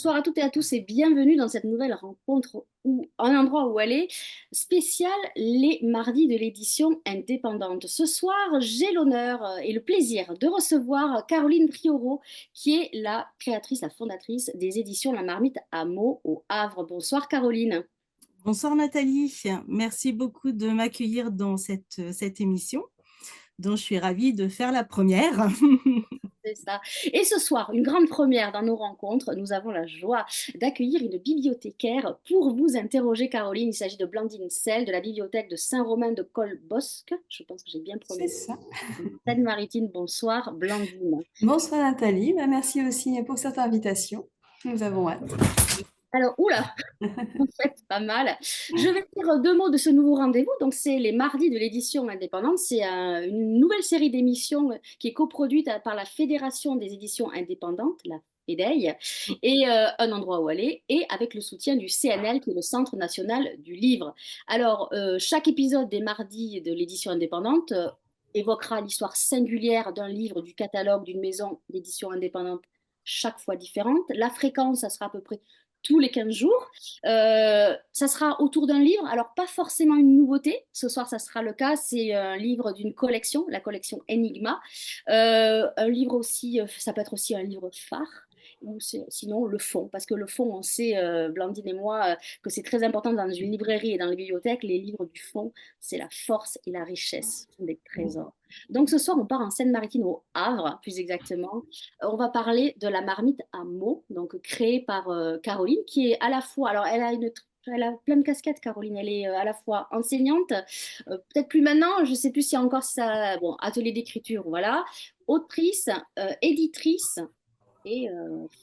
bonsoir à toutes et à tous et bienvenue dans cette nouvelle rencontre ou un endroit où aller spécial les mardis de l'édition indépendante. Ce soir, j'ai l'honneur et le plaisir de recevoir Caroline Prioro, qui est la créatrice, la fondatrice des éditions La Marmite à Meaux au Havre. Bonsoir Caroline. Bonsoir Nathalie, merci beaucoup de m'accueillir dans cette émission dont je suis ravie de faire la première. C'est ça. Et ce soir, une grande première dans nos rencontres, nous avons la joie d'accueillir une bibliothécaire pour vous interroger, Caroline. Il s'agit de Blandine Sell de la bibliothèque de Saint-Romain de Colbosc. Je pense que j'ai bien C'est prononcé. ça. Seine-Maritime, bonsoir, Blandine. Bonsoir Nathalie, merci aussi pour cette invitation. Nous avons hâte. Alors, oula, en fait, pas mal. Je vais dire deux mots de ce nouveau rendez-vous. Donc, c'est les mardis de l'édition indépendante. C'est une nouvelle série d'émissions qui est coproduite par la Fédération des éditions indépendantes, la FEDEI, et Un endroit où aller, et avec le soutien du CNL, qui est le Centre national du livre. Alors, chaque épisode des mardis de l'édition indépendante évoquera l'histoire singulière d'un livre, du catalogue d'une maison d'édition indépendante, chaque fois différente. La fréquence, ça sera à peu près tous les 15 jours. Ça sera autour d'un livre, alors pas forcément une nouveauté. Ce soir, ça sera le cas. C'est un livre d'une collection, la collection Enigma. Un livre aussi, ça peut être aussi un livre phare. Ou sinon le fond, parce que le fond, on sait, Blandine et moi, que c'est très important dans une librairie et dans les bibliothèques. Les livres du fond, c'est la force et la richesse, ce sont des trésors. Donc ce soir, on part en Seine-Maritime au Havre, plus exactement. On va parler de la marmite à mots, donc créée par Caroline, qui est à la fois, alors elle a plein de casquettes, Caroline. Elle est à la fois enseignante, peut-être plus maintenant, je ne sais plus s'il y a encore ça, bon, atelier d'écriture, voilà, autrice, éditrice, et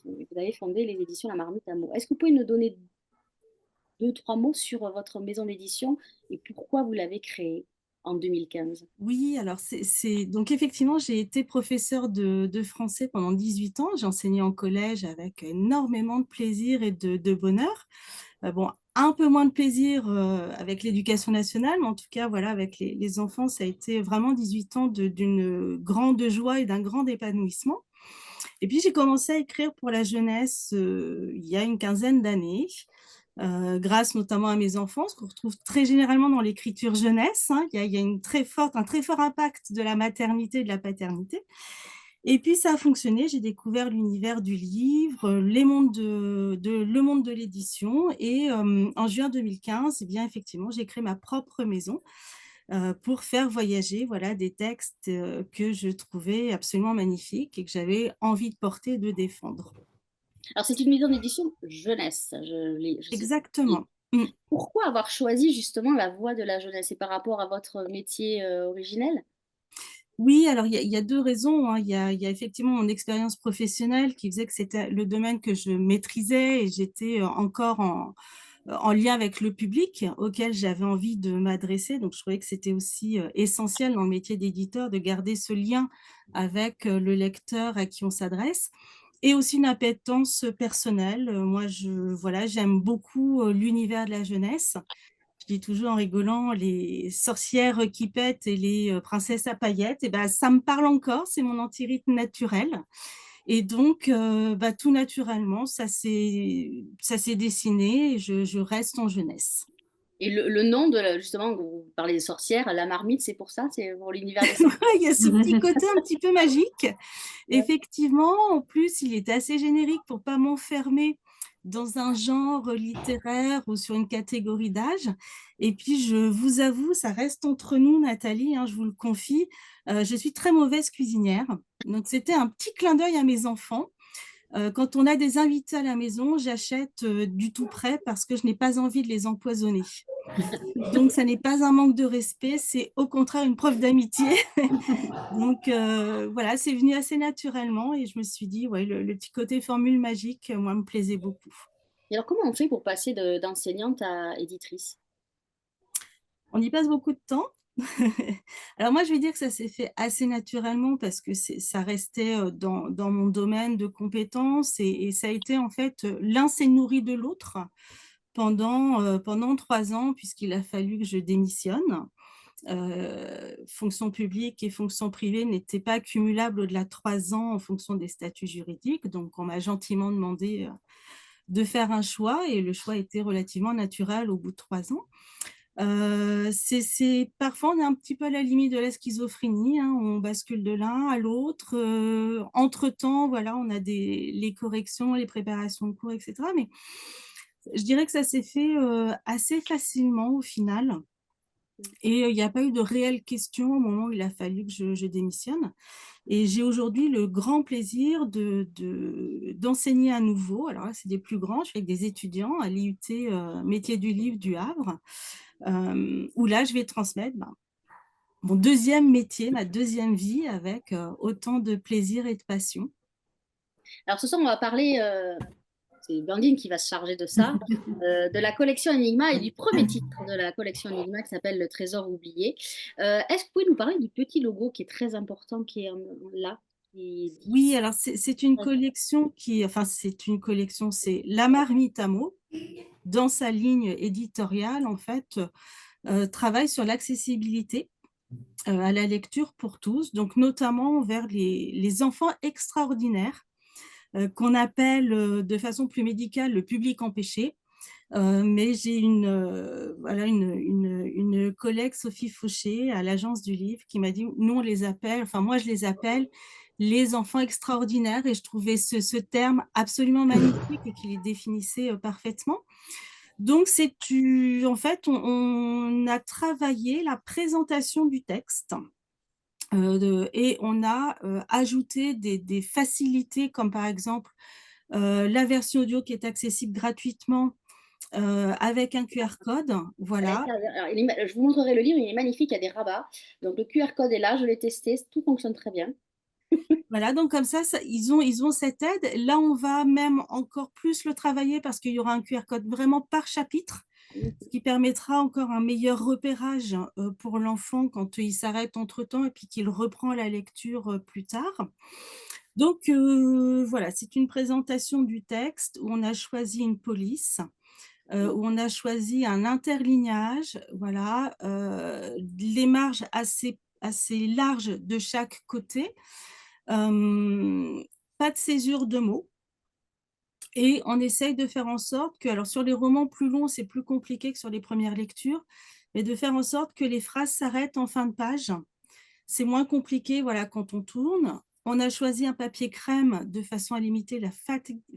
vous avez fondé les éditions La Marmite à mots. Est-ce que vous pouvez nous donner deux, trois mots sur votre maison d'édition et pourquoi vous l'avez créée en 2015? Oui, alors donc effectivement, j'ai été professeure de français pendant 18 ans. J'ai enseigné en collège avec énormément de plaisir et de bonheur. Bon, un peu moins de plaisir avec l'éducation nationale, mais en tout cas, voilà, avec les enfants, ça a été vraiment 18 ans d'une grande joie et d'un grand épanouissement. Et puis, j'ai commencé à écrire pour la jeunesse il y a une quinzaine d'années, grâce notamment à mes enfants, ce qu'on retrouve très généralement dans l'écriture jeunesse, hein. Il y a un très fort impact de la maternité et de la paternité. Et puis, ça a fonctionné. J'ai découvert l'univers du livre, le monde de l'édition. Et en juin 2015, eh bien, effectivement, j'ai créé ma propre maison pour faire voyager, voilà, des textes que je trouvais absolument magnifiques et que j'avais envie de porter et de défendre. Alors, c'est une maison d'édition jeunesse, je sais. Exactement. Mm. Pourquoi avoir choisi justement la voie de la jeunesse et par rapport à votre métier originel? Oui, alors il y a deux raisons, hein. Il y a effectivement mon expérience professionnelle qui faisait que c'était le domaine que je maîtrisais et j'étais encore en lien avec le public auquel j'avais envie de m'adresser. Donc, je trouvais que c'était aussi essentiel dans le métier d'éditeur de garder ce lien avec le lecteur à qui on s'adresse. Et aussi une appétence personnelle. Moi, voilà, j'aime beaucoup l'univers de la jeunesse. Je dis toujours en rigolant, les sorcières qui pètent et les princesses à paillettes, et ben, ça me parle encore, c'est mon antirythme naturel. Et donc, tout naturellement, ça s'est dessiné et je reste en jeunesse. Et le nom justement, vous parlez des sorcières, la marmite, c'est pour ça, c'est pour l'univers des sorcières. Il y a ce petit côté un petit peu magique. Effectivement, en plus, il était assez générique pour pas m'enfermer dans un genre littéraire ou sur une catégorie d'âge. Et puis, je vous avoue, ça reste entre nous, Nathalie, hein, je vous le confie, je suis très mauvaise cuisinière. Donc, c'était un petit clin d'œil à mes enfants. Quand on a des invités à la maison, j'achète du tout prêt parce que je n'ai pas envie de les empoisonner. Donc, ça n'est pas un manque de respect, c'est au contraire une preuve d'amitié. Donc, voilà, c'est venu assez naturellement et je me suis dit, ouais, le petit côté formule magique, moi, me plaisait beaucoup. Et alors, comment on fait pour passer d'enseignante à éditrice? On y passe beaucoup de temps. Alors moi, je vais dire que ça s'est fait assez naturellement parce que ça restait dans mon domaine de compétences et ça a été en fait, l'un s'est nourri de l'autre pendant 3 ans puisqu'il a fallu que je démissionne. Fonction publique et fonction privée n'étaient pas cumulables au-delà de 3 ans en fonction des statuts juridiques. Donc, on m'a gentiment demandé de faire un choix et le choix était relativement naturel au bout de 3 ans. Parfois, on est un petit peu à la limite de la schizophrénie, hein, on bascule de l'un à l'autre. Entre-temps, voilà, on a les corrections, les préparations de cours, etc. Mais je dirais que ça s'est fait assez facilement au final. Et il n'y a pas eu de réelles questions au moment où il a fallu que je démissionne. Et j'ai aujourd'hui le grand plaisir d'enseigner à nouveau. Alors là, c'est des plus grands, je suis avec des étudiants à l'IUT Métiers du Livre du Havre, où là, je vais transmettre mon deuxième métier, ma deuxième vie, avec autant de plaisir et de passion. Alors ce soir, on va parler, c'est Blandine qui va se charger de ça, de la collection Enigma et du premier titre de la collection Enigma qui s'appelle Le Trésor oublié. Est-ce que vous pouvez nous parler du petit logo qui est très important, qui est là, qui dit... Oui, alors c'est une collection c'est La Marmite à mots, dans sa ligne éditoriale, en fait, travaille sur l'accessibilité à la lecture pour tous, donc notamment vers les enfants extraordinaires, qu'on appelle de façon plus médicale le public empêché. Mais j'ai une collègue, Sophie Fauché, à l'Agence du Livre, qui m'a dit, nous on les appelle, enfin moi je les appelle les enfants extraordinaires, et je trouvais ce terme absolument magnifique et qui les définissait parfaitement. Donc, en fait, on a travaillé la présentation du texte et on a ajouté des facilités, comme par exemple la version audio qui est accessible gratuitement avec un QR code. Voilà. Alors, je vous montrerai le livre, il est magnifique, il y a des rabats. Donc le QR code est là, je l'ai testé, tout fonctionne très bien. Voilà, donc comme ça, ils ont cette aide. Là, on va même encore plus le travailler parce qu'il y aura un QR code vraiment par chapitre, ce qui permettra encore un meilleur repérage pour l'enfant quand il s'arrête entre-temps et puis qu'il reprend la lecture plus tard. Donc, voilà, c'est une présentation du texte où on a choisi une police, où on a choisi un interlignage, voilà, les marges assez larges de chaque côté, pas de césure de mots. Et on essaye de faire en sorte que, alors sur les romans plus longs, c'est plus compliqué que sur les premières lectures, mais de faire en sorte que les phrases s'arrêtent en fin de page. C'est moins compliqué, voilà, quand on tourne. On a choisi un papier crème de façon à limiter la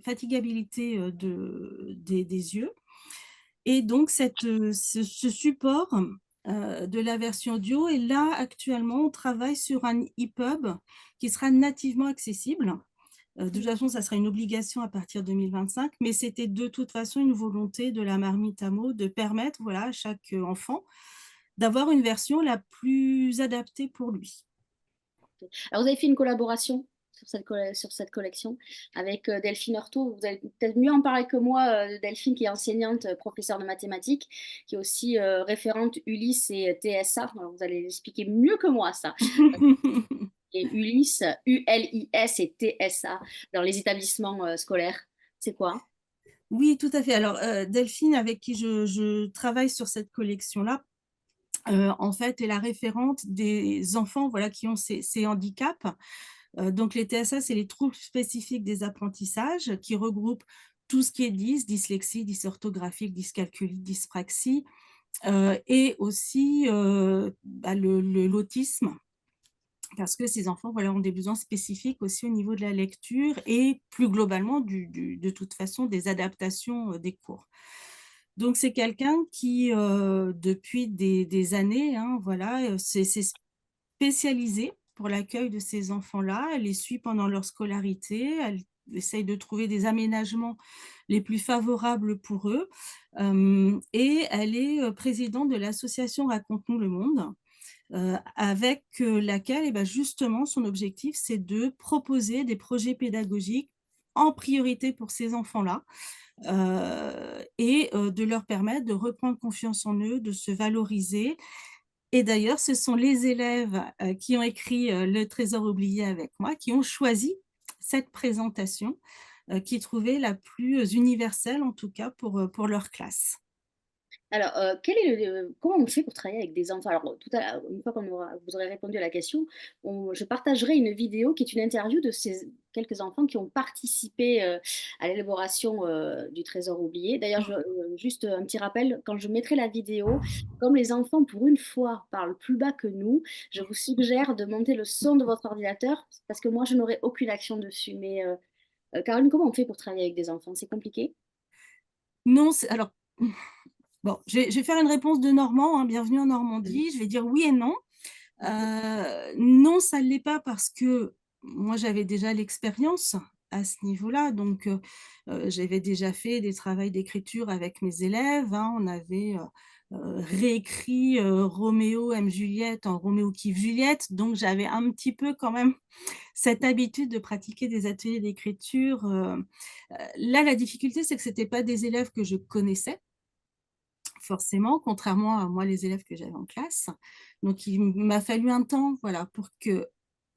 fatigabilité des yeux. Et donc, ce support de la version audio, et là, actuellement, on travaille sur un EPUB qui sera nativement accessible. De toute façon, ça sera une obligation à partir de 2025, mais c'était de toute façon une volonté de la Marmite à mots de permettre, voilà, à chaque enfant d'avoir une version la plus adaptée pour lui. Alors vous avez fait une collaboration sur cette collection avec Delphine Heurtaud. Vous allez peut-être mieux en parler que moi, Delphine, qui est enseignante, professeure de mathématiques, qui est aussi référente Ulysse et TSA. Alors, vous allez expliquer mieux que moi ça. Et Ulysse, ULIS et TSA dans les établissements scolaires, c'est quoi? Oui, tout à fait. Alors, Delphine, avec qui je travaille sur cette collection-là, en fait, est la référente des enfants, voilà, qui ont ces handicaps. Donc, les TSA, c'est les troubles spécifiques des apprentissages, qui regroupent tout ce qui est dyslexie, dysorthographique, dyscalculie, dyspraxie, et aussi l'autisme, parce que ces enfants, voilà, ont des besoins spécifiques aussi au niveau de la lecture et plus globalement, de toute façon, des adaptations des cours. Donc, c'est quelqu'un qui, depuis des années, hein, voilà, s'est spécialisée pour l'accueil de ces enfants-là. Elle les suit pendant leur scolarité, elle essaye de trouver des aménagements les plus favorables pour eux. Et elle est présidente de l'association Raconte-nous le monde, avec laquelle, justement, son objectif, c'est de proposer des projets pédagogiques en priorité pour ces enfants-là, et de leur permettre de reprendre confiance en eux, de se valoriser. Et d'ailleurs, ce sont les élèves qui ont écrit Le Trésor oublié avec moi, qui ont choisi cette présentation, qui trouvaient la plus universelle, en tout cas pour leur classe. Alors, quel est comment on fait pour travailler avec des enfants? Alors, tout à l'heure, une fois vous aurez répondu à la question, je partagerai une vidéo qui est une interview de ces quelques enfants qui ont participé à l'élaboration du Trésor oublié. D'ailleurs, juste un petit rappel, quand je mettrai la vidéo, comme les enfants, pour une fois, parlent plus bas que nous, je vous suggère de monter le son de votre ordinateur parce que moi, je n'aurai aucune action dessus. Mais Caroline, comment on fait pour travailler avec des enfants? C'est compliqué? Non, alors, bon, je vais faire une réponse de Normand, hein, bienvenue en Normandie. Je vais dire oui et non. Non, ça ne l'est pas parce que moi, j'avais déjà l'expérience à ce niveau-là. Donc, j'avais déjà fait des travaux d'écriture avec mes élèves, hein. On avait réécrit Roméo aime Juliette en Roméo kiffe Juliette. Donc, j'avais un petit peu quand même cette habitude de pratiquer des ateliers d'écriture. Là, la difficulté, c'est que ce n'étaient pas des élèves que je connaissais forcément, contrairement à moi, les élèves que j'avais en classe. Donc, il m'a fallu un temps, voilà, pour qu'ils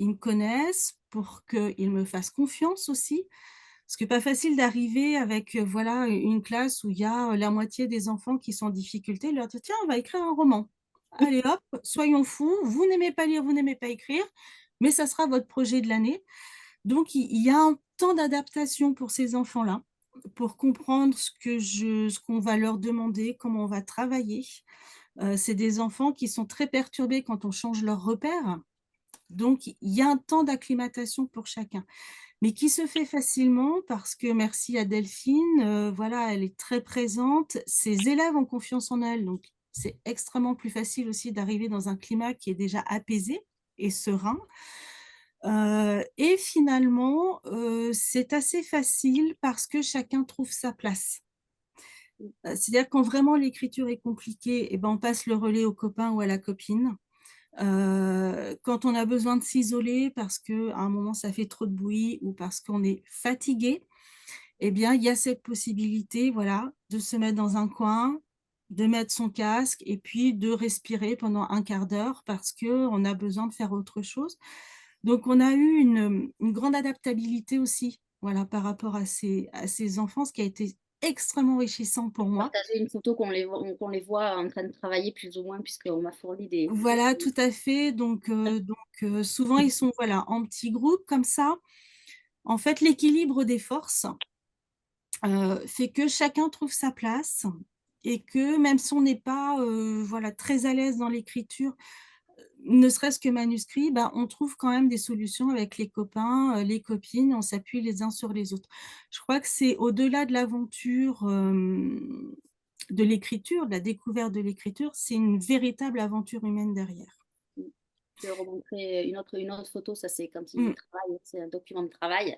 me connaissent, pour qu'ils me fassent confiance aussi. Parce que pas facile d'arriver avec, voilà, une classe où il y a la moitié des enfants qui sont en difficulté, leur dire: «Tiens, on va écrire un roman. Allez hop, soyons fous, vous n'aimez pas lire, vous n'aimez pas écrire, mais ça sera votre projet de l'année». Donc il y a un temps d'adaptation pour ces enfants-là, pour comprendre ce qu'on va leur demander, comment on va travailler. C'est des enfants qui sont très perturbés quand on change leurs repères, donc il y a un temps d'acclimatation pour chacun, mais qui se fait facilement parce que merci à Delphine, voilà, elle est très présente. Ses élèves ont confiance en elle, donc c'est extrêmement plus facile aussi d'arriver dans un climat qui est déjà apaisé et serein. Et finalement, c'est assez facile parce que chacun trouve sa place. C'est-à-dire quand vraiment l'écriture est compliquée et ben, on passe le relais au copain ou à la copine. Quand on a besoin de s'isoler parce qu'à un moment ça fait trop de bruit ou parce qu'on est fatigué, eh bien, il y a cette possibilité, voilà, de se mettre dans un coin, de mettre son casque et puis de respirer pendant un quart d'heure parce qu'on a besoin de faire autre chose. Donc on a eu une grande adaptabilité aussi, voilà, par rapport à ces enfants, ce qui a été extrêmement enrichissant pour moi. Partager une photo qu'on les voit en train de travailler plus ou moins, puisqu'on m'a fourni Voilà, tout à fait. Souvent, ils sont, voilà, en petits groupes comme ça. En fait, l'équilibre des forces, fait que chacun trouve sa place et que même si on n'est pas, voilà, très à l'aise dans l'écriture, ne serait-ce que manuscrit, bah, on trouve quand même des solutions avec les copains, les copines, on s'appuie les uns sur les autres. Je crois que c'est au-delà de l'aventure, de l'écriture, de la découverte de l'écriture, c'est une véritable aventure humaine derrière. Mmh. Tu veux remontrer une autre photo, ça c'est quand ils Mmh. travaillent, c'est un document de travail.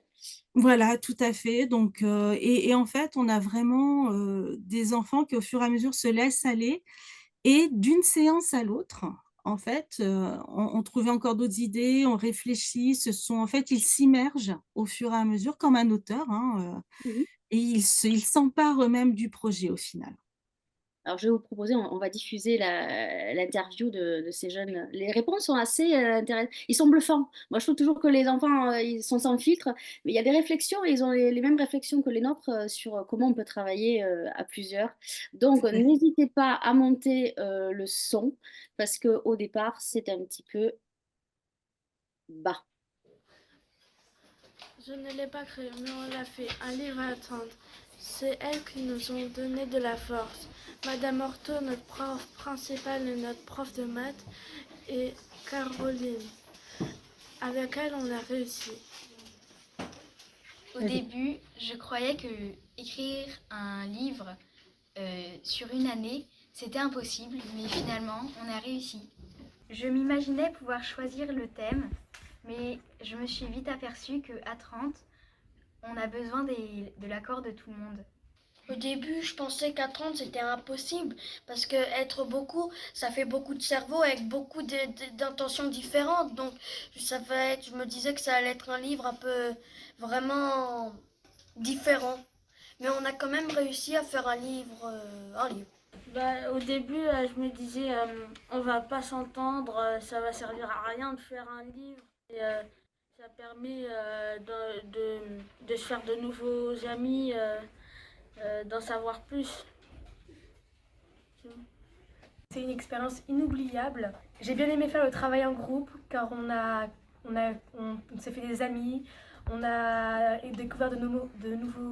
Voilà, tout à fait. Donc, et en fait, on a vraiment, des enfants qui, au fur et à mesure, se laissent aller et d'une séance à l'autre, en fait, on trouvait encore d'autres idées, on réfléchit, en fait, ils s'immergent au fur et à mesure comme un auteur, hein, Mmh. et ils s'emparent eux-mêmes du projet au final. Alors je vais vous proposer, on va diffuser l'interview de ces jeunes. Les réponses sont assez intéressantes. Ils sont bluffants. Moi, je trouve toujours que les enfants, ils sont sans filtre, mais il y a des réflexions et ils ont les mêmes réflexions que les nôtres sur comment on peut travailler à plusieurs. Donc, Tout à fait. n'hésitez pas à monter le son parce qu'au départ, c'est un petit peu bas. Je ne l'ai pas cru, mais on l'a fait. Un livre à attendre. C'est elles qui nous ont donné de la force. Madame Orto, notre prof principale et notre prof de maths, et Caroline. Avec elle, on a réussi. Au début, je croyais que écrire un livre sur une année, c'était impossible, mais finalement, on a réussi. Je m'imaginais pouvoir choisir le thème, mais je me suis vite aperçue qu'à 30, on a besoin de l'accord de tout le monde. Au début, je pensais qu'à 30 c'était impossible parce que être beaucoup, ça fait beaucoup de cerveau avec beaucoup d'intentions différentes. Donc, je me disais que ça allait être un livre un peu vraiment différent. Mais on a quand même réussi à faire un livre, Bah, au début, je me disais, on va pas s'entendre, ça va servir à rien de faire un livre. Et ça permet de se faire de nouveaux amis, d'en savoir plus. C'est bon. C'est une expérience inoubliable. J'ai bien aimé faire le travail en groupe car on s'est fait des amis, on a découvert de nouveaux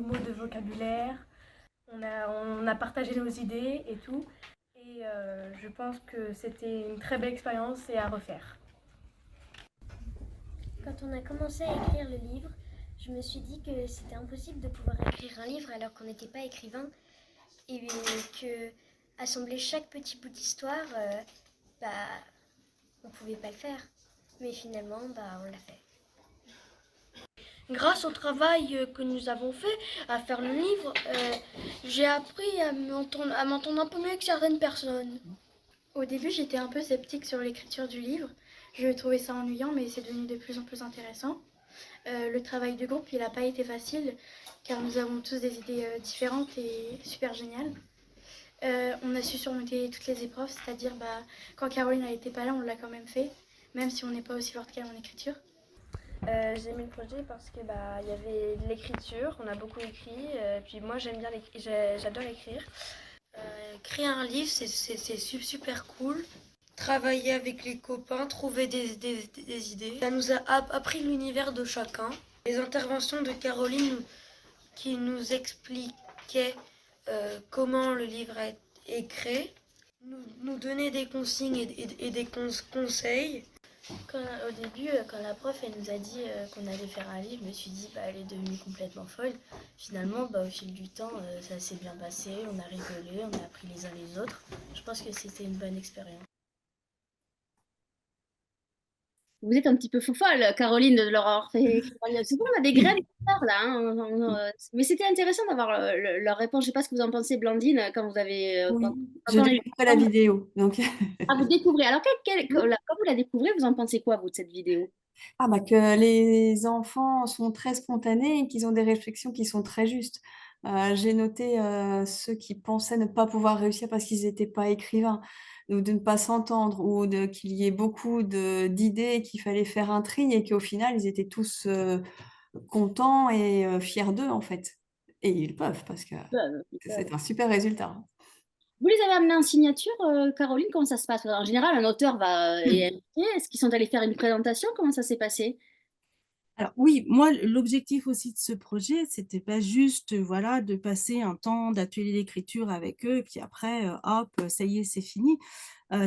mots de vocabulaire, on a partagé nos idées et tout. Et je pense que c'était une très belle expérience et à refaire. Quand on a commencé à écrire le livre, je me suis dit que c'était impossible de pouvoir écrire un livre alors qu'on n'était pas écrivain et que assembler chaque petit bout d'histoire, on pouvait pas le faire. Mais finalement, on l'a fait. Grâce au travail que nous avons fait à faire le livre, j'ai appris à m'entendre un peu mieux que certaines personnes. Au début, j'étais un peu sceptique sur l'écriture du livre. Je trouvais ça ennuyant, mais c'est devenu de plus en plus intéressant. Le travail de groupe, il n'a pas été facile, car nous avons tous des idées différentes et super géniales. On a su surmonter toutes les épreuves, c'est-à-dire quand Caroline n'était pas là, on l'a quand même fait, même si on n'est pas aussi forte qu'elle en écriture. J'ai aimé le projet parce que il y avait de l'écriture, on a beaucoup écrit, puis moi j'adore écrire. Créer un livre, c'est super cool. Travailler avec les copains, trouver des idées. Ça nous a appris l'univers de chacun. Les interventions de Caroline qui nous expliquait comment le livre est créé, nous donnait des consignes et des conseils. Au début, quand la prof elle nous a dit qu'on allait faire un livre, je me suis dit elle est devenue complètement folle. Finalement, au fil du temps, ça s'est bien passé, on a rigolé, on a appris les uns les autres. Je pense que c'était une bonne expérience. Vous êtes un petit peu folle, Caroline, de leur avoir fait écrire un livre. C'est bon, on a des graines de sœurs, là. Mais c'était intéressant d'avoir leur réponse. Je ne sais pas ce que vous en pensez, Blandine, quand vous avez... Oui, quand je on découvrais la vidéo. Donc, Ah, vous découvrez. Alors, quand vous la découvrez, vous en pensez quoi, vous, de cette vidéo? que les enfants sont très spontanés et qu'ils ont des réflexions qui sont très justes. J'ai noté ceux qui pensaient ne pas pouvoir réussir parce qu'ils n'étaient pas écrivains, ou de ne pas s'entendre, ou qu'il y ait beaucoup d'idées et qu'il fallait faire un tri et qu'au final, ils étaient tous contents et fiers d'eux, en fait. Et ils peuvent parce que c'est un super résultat. Vous les avez amenés en signature, Caroline? Comment ça se passe? En général, un auteur est invité. Est-ce qu'ils sont allés faire une présentation? Comment ça s'est passé? Alors oui, moi, l'objectif aussi de ce projet, c'était pas juste, voilà, de passer un temps d'atelier d'écriture avec eux, et puis après, hop, ça y est, c'est fini.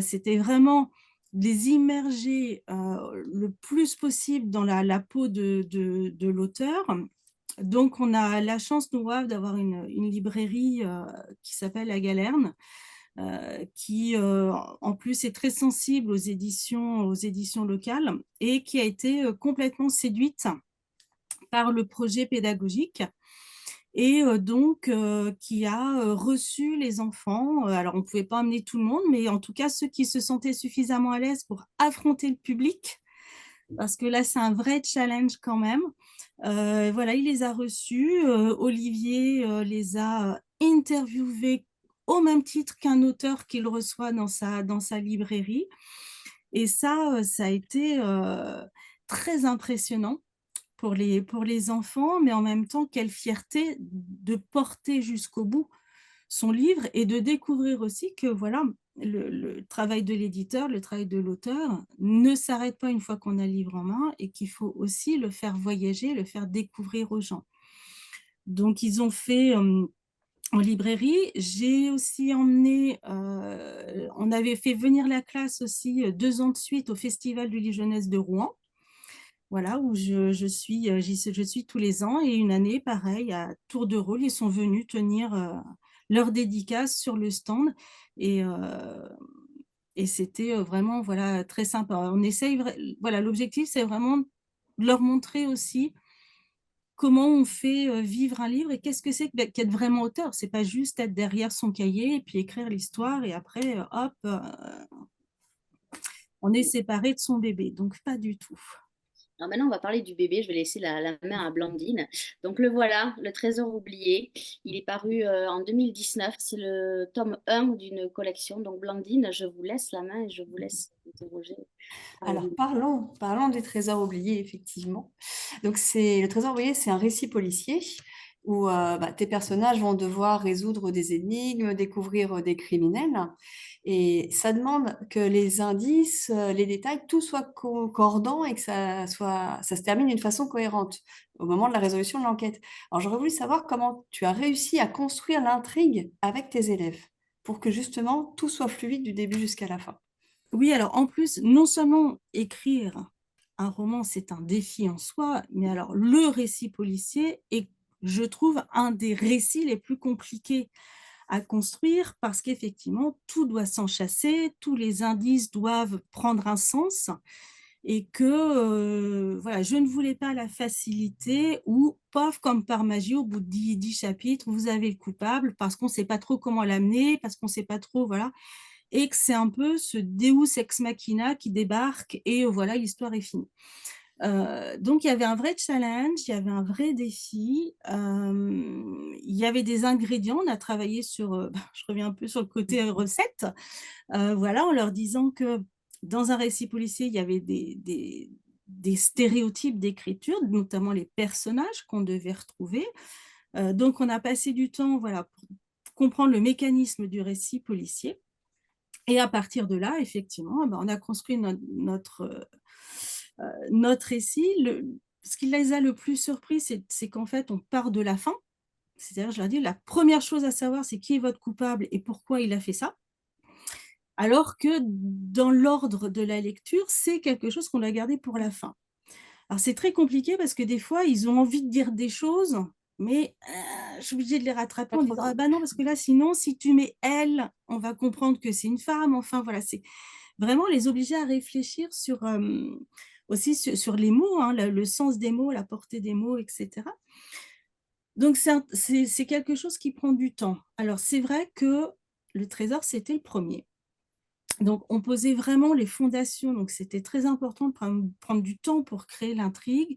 C'était vraiment de les immerger le plus possible dans la peau de l'auteur. Donc, on a la chance, nous, d'avoir une librairie qui s'appelle La Galerne, qui en plus est très sensible aux éditions locales et qui a été complètement séduite par le projet pédagogique et donc qui a reçu les enfants. Alors, on ne pouvait pas emmener tout le monde, mais en tout cas, ceux qui se sentaient suffisamment à l'aise pour affronter le public, parce que là, c'est un vrai challenge quand même. Voilà, il les a reçus. Olivier les a interviewés au même titre qu'un auteur qu'il reçoit dans sa librairie. Et ça a été très impressionnant pour les enfants, mais en même temps, quelle fierté de porter jusqu'au bout son livre et de découvrir aussi que voilà, le travail de l'éditeur, le travail de l'auteur ne s'arrête pas une fois qu'on a le livre en main et qu'il faut aussi le faire voyager, le faire découvrir aux gens. Donc, ils ont fait en librairie. J'ai aussi emmené, on avait fait venir la classe aussi 2 ans de suite au Festival du livre jeunesse de Rouen. Voilà, où je suis tous les ans, et une année, pareil, à tour de rôle, ils sont venus tenir leur dédicace sur le stand et c'était vraiment voilà, très sympa. On essaye, voilà, l'objectif, c'est vraiment de leur montrer aussi comment on fait vivre un livre et qu'est-ce que c'est qu'être vraiment auteur. C'est pas juste être derrière son cahier et puis écrire l'histoire et après, hop, on est séparé de son bébé. Donc, pas du tout. Alors maintenant, on va parler du bébé. Je vais laisser la main à Blandine. Donc le voilà, Le Trésor oublié. Il est paru en 2019. C'est le tome 1 d'une collection. Donc Blandine, je vous laisse la main et je vous laisse interroger. Alors, parlons du Trésor oublié, effectivement. Donc, le Trésor oublié, c'est un récit policier où tes personnages vont devoir résoudre des énigmes, découvrir des criminels. Et ça demande que les indices, les détails, tout soit concordant et que ça se termine d'une façon cohérente au moment de la résolution de l'enquête. Alors j'aurais voulu savoir comment tu as réussi à construire l'intrigue avec tes élèves pour que justement tout soit fluide du début jusqu'à la fin. Oui, alors en plus, non seulement écrire un roman, c'est un défi en soi, mais alors le récit policier est, je trouve, un des récits les plus compliqués à construire parce qu'effectivement, tout doit s'enchâsser, tous les indices doivent prendre un sens et que voilà, je ne voulais pas la facilité où, pof, comme par magie, au bout de 10 chapitres, vous avez le coupable parce qu'on ne sait pas trop comment l'amener, parce qu'on ne sait pas trop, voilà, et que c'est un peu ce Deus ex machina qui débarque et voilà, l'histoire est finie. Donc il y avait un vrai challenge, il y avait un vrai défi, il y avait des ingrédients. On a travaillé sur, je reviens un peu sur le côté recette, voilà, en leur disant que dans un récit policier, il y avait des stéréotypes d'écriture, notamment les personnages qu'on devait retrouver. Donc on a passé du temps, voilà, pour comprendre le mécanisme du récit policier et à partir de là, effectivement, on a construit notre récit. Ce qui les a le plus surpris, c'est qu'en fait, on part de la fin. C'est-à-dire, je leur dis, la première chose à savoir, c'est qui est votre coupable et pourquoi il a fait ça. Alors que dans l'ordre de la lecture, c'est quelque chose qu'on a gardé pour la fin. Alors, c'est très compliqué parce que des fois, ils ont envie de dire des choses, mais je suis obligée de les rattraper Pas en trop disant: tôt. «Ah bah non, parce que là, sinon, si tu mets elle, on va comprendre que c'est une femme». Enfin, voilà, c'est vraiment les obliger à réfléchir sur, aussi sur les mots, hein, le sens des mots, la portée des mots et cetera. Donc c'est quelque chose qui prend du temps. Alors c'est vrai que Le Trésor, c'était le premier. Donc on posait vraiment les fondations, donc c'était très important de prendre du temps pour créer l'intrigue,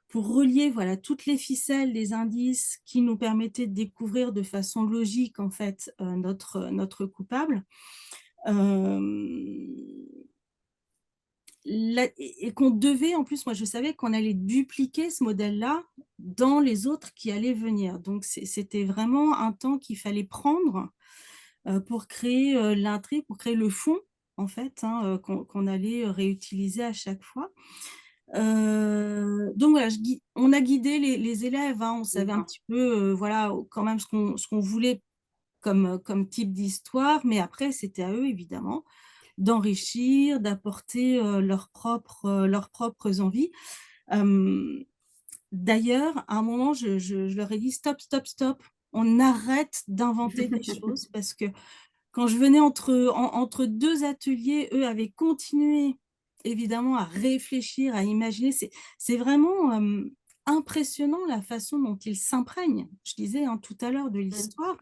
pour relier, voilà, toutes les ficelles, les indices qui nous permettaient de découvrir de façon logique, en fait, notre coupable. Hem et qu'on devait, en plus, moi je savais qu'on allait dupliquer ce modèle-là dans les autres qui allaient venir. Donc c'était vraiment un temps qu'il fallait prendre pour créer l'intrigue, pour créer le fond, en fait, hein, qu'on allait réutiliser à chaque fois. Donc voilà, on a guidé les élèves, hein, on savait un D'accord. petit peu, voilà, quand même ce qu'on voulait comme type d'histoire, mais après c'était à eux évidemment d'enrichir, d'apporter, leurs propres envies. Hem, D'ailleurs, à un moment, je leur ai dit: «Stop, stop, stop, on arrête d'inventer des choses» parce que quand je venais entre 2 ateliers, eux avaient continué évidemment à réfléchir, à imaginer. C'est vraiment, impressionnant la façon dont ils s'imprègnent, je disais, hein, tout à l'heure, de Mmh. l'histoire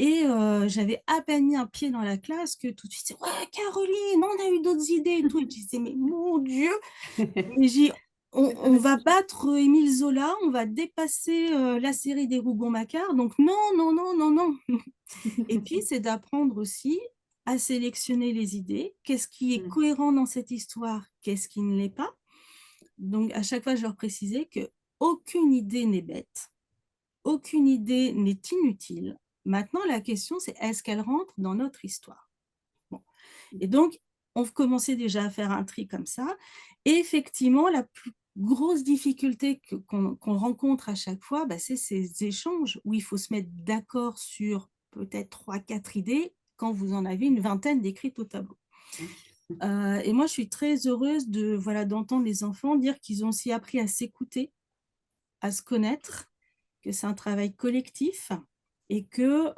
et j'avais à peine mis un pied dans la classe que tout de suite: «Ouais, Caroline, on a eu d'autres idées et tout» et je disais: «Mais mon Dieu!» et j'ai on va battre Émile Zola, on va dépasser, la série des Rougon-Macquart, donc non, non, non, non, non. Et puis, c'est d'apprendre aussi à sélectionner les idées. Qu'est-ce qui est Mmh. cohérent dans cette histoire? Qu'est-ce qui ne l'est pas? Donc à chaque fois, je leur précisais qu'aucune idée n'est bête, aucune idée n'est inutile. Maintenant, la question, c'est est-ce qu'elle rentre dans notre histoire? Bon et donc on commençait déjà à faire un tri comme ça et effectivement, la plus grosse difficulté qu'on rencontre à chaque fois, bah, c'est ces échanges où il faut se mettre d'accord sur peut-être 3, 4 idées quand vous en avez une vingtaine d'écrites au tableau. Oui. Et moi, je suis très heureuse voilà, d'entendre les enfants dire qu'ils ont aussi appris à s'écouter, à se connaître, que c'est un travail collectif et que,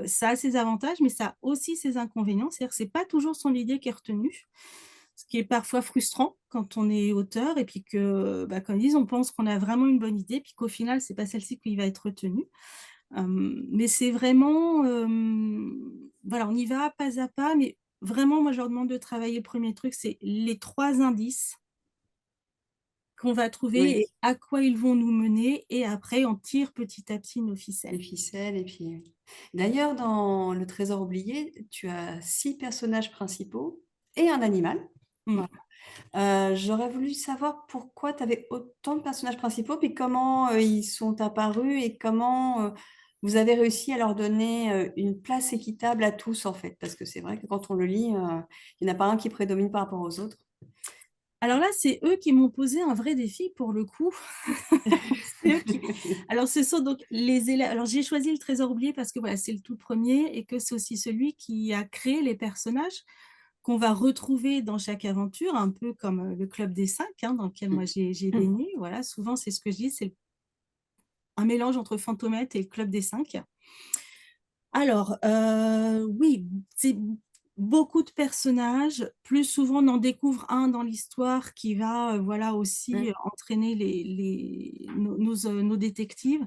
ça a ses avantages, mais ça a aussi ses inconvénients. C'est-à-dire que c'est pas toujours son idée qui est retenue, ce qui est parfois frustrant quand on est auteur et puis que, bah, comme ils disent, on pense qu'on a vraiment une bonne idée, puis qu'au final, c'est pas celle-ci qui va être retenue. Mais c'est vraiment, voilà, on y va pas à pas, mais vraiment, moi, je leur demande de travailler. Le premier truc, c'est les 3 indices qu'on va trouver Oui, et à quoi ils vont nous mener et après on tire petit à petit nos les ficelles. ficelles et puis d'ailleurs dans Le Trésor oublié, tu as 6 personnages principaux et un animal. Mm. J'aurais voulu savoir pourquoi tu avais autant de personnages principaux, puis comment ils sont apparus et comment vous avez réussi à leur donner une place équitable à tous, en fait. Parce que c'est vrai que quand on le lit, il n'y en a pas un qui prédomine par rapport aux autres. Alors là, c'est eux qui m'ont posé un vrai défi pour le coup. C'est eux qui... Alors, ce sont donc les élèves. Alors, j'ai choisi le Trésor oublié parce que voilà, c'est le tout premier et que c'est aussi celui qui a créé les personnages qu'on va retrouver dans chaque aventure, un peu comme le Club des Cinq, hein, dans lequel moi j'ai baigné. Voilà, souvent, c'est ce que je dis, c'est un mélange entre Fantomette et le Club des Cinq. Alors, oui, c'est beaucoup de personnages. Plus souvent, on en découvre un dans l'histoire qui va voilà, aussi entraîner nos détectives.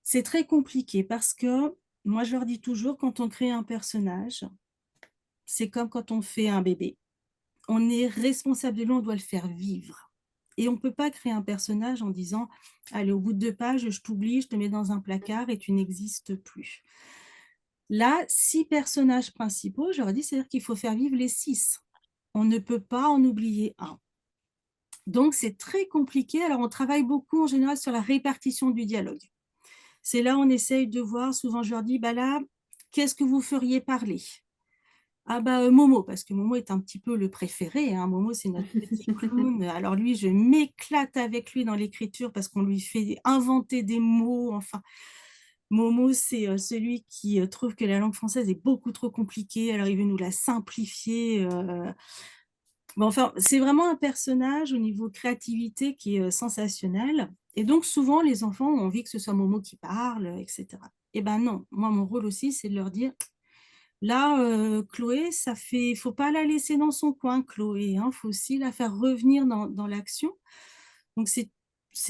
C'est très compliqué parce que, moi, je leur dis toujours, quand on crée un personnage, c'est comme quand on fait un bébé. On est responsable de lui, on doit le faire vivre. Et on ne peut pas créer un personnage en disant « Allez, au bout de 2 pages, je t'oublie, je te mets dans un placard et tu n'existes plus ». Là, 6 personnages principaux, je leur dis, c'est-à-dire qu'il faut faire vivre les 6. On ne peut pas en oublier un. Donc, c'est très compliqué. Alors, on travaille beaucoup en général sur la répartition du dialogue. C'est là où on essaye de voir, souvent je leur dis, bah là, qu'est-ce que vous feriez parler? Ah bah Momo, parce que Momo est un petit peu le préféré, hein. Momo, c'est notre petit clown. Alors lui, je m'éclate avec lui dans l'écriture parce qu'on lui fait inventer des mots, enfin... Momo, c'est celui qui trouve que la langue française est beaucoup trop compliquée, alors il veut nous la simplifier. Bon, enfin, c'est vraiment un personnage au niveau créativité qui est sensationnel. Et donc, souvent, les enfants ont envie que ce soit Momo qui parle, etc. Eh ben non, moi, mon rôle aussi, c'est de leur dire, là, Chloé, faut pas la laisser dans son coin, Chloé, hein, faut aussi la faire revenir dans l'action. Donc, c'est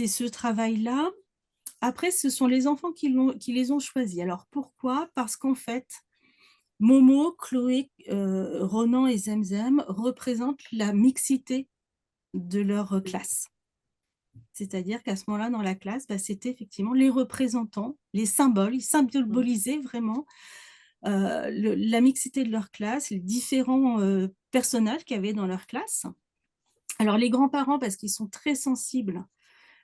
ce travail-là. Après, ce sont les enfants qui les ont choisis. Alors, pourquoi? Parce qu'en fait, Momo, Chloé, Ronan et Zemzem représentent la mixité de leur classe. C'est-à-dire qu'à ce moment-là, dans la classe, c'était effectivement les représentants, les symboles, ils symbolisaient vraiment la mixité de leur classe, les différents personnages qu'il y avait dans leur classe. Alors, les grands-parents, parce qu'ils sont très sensibles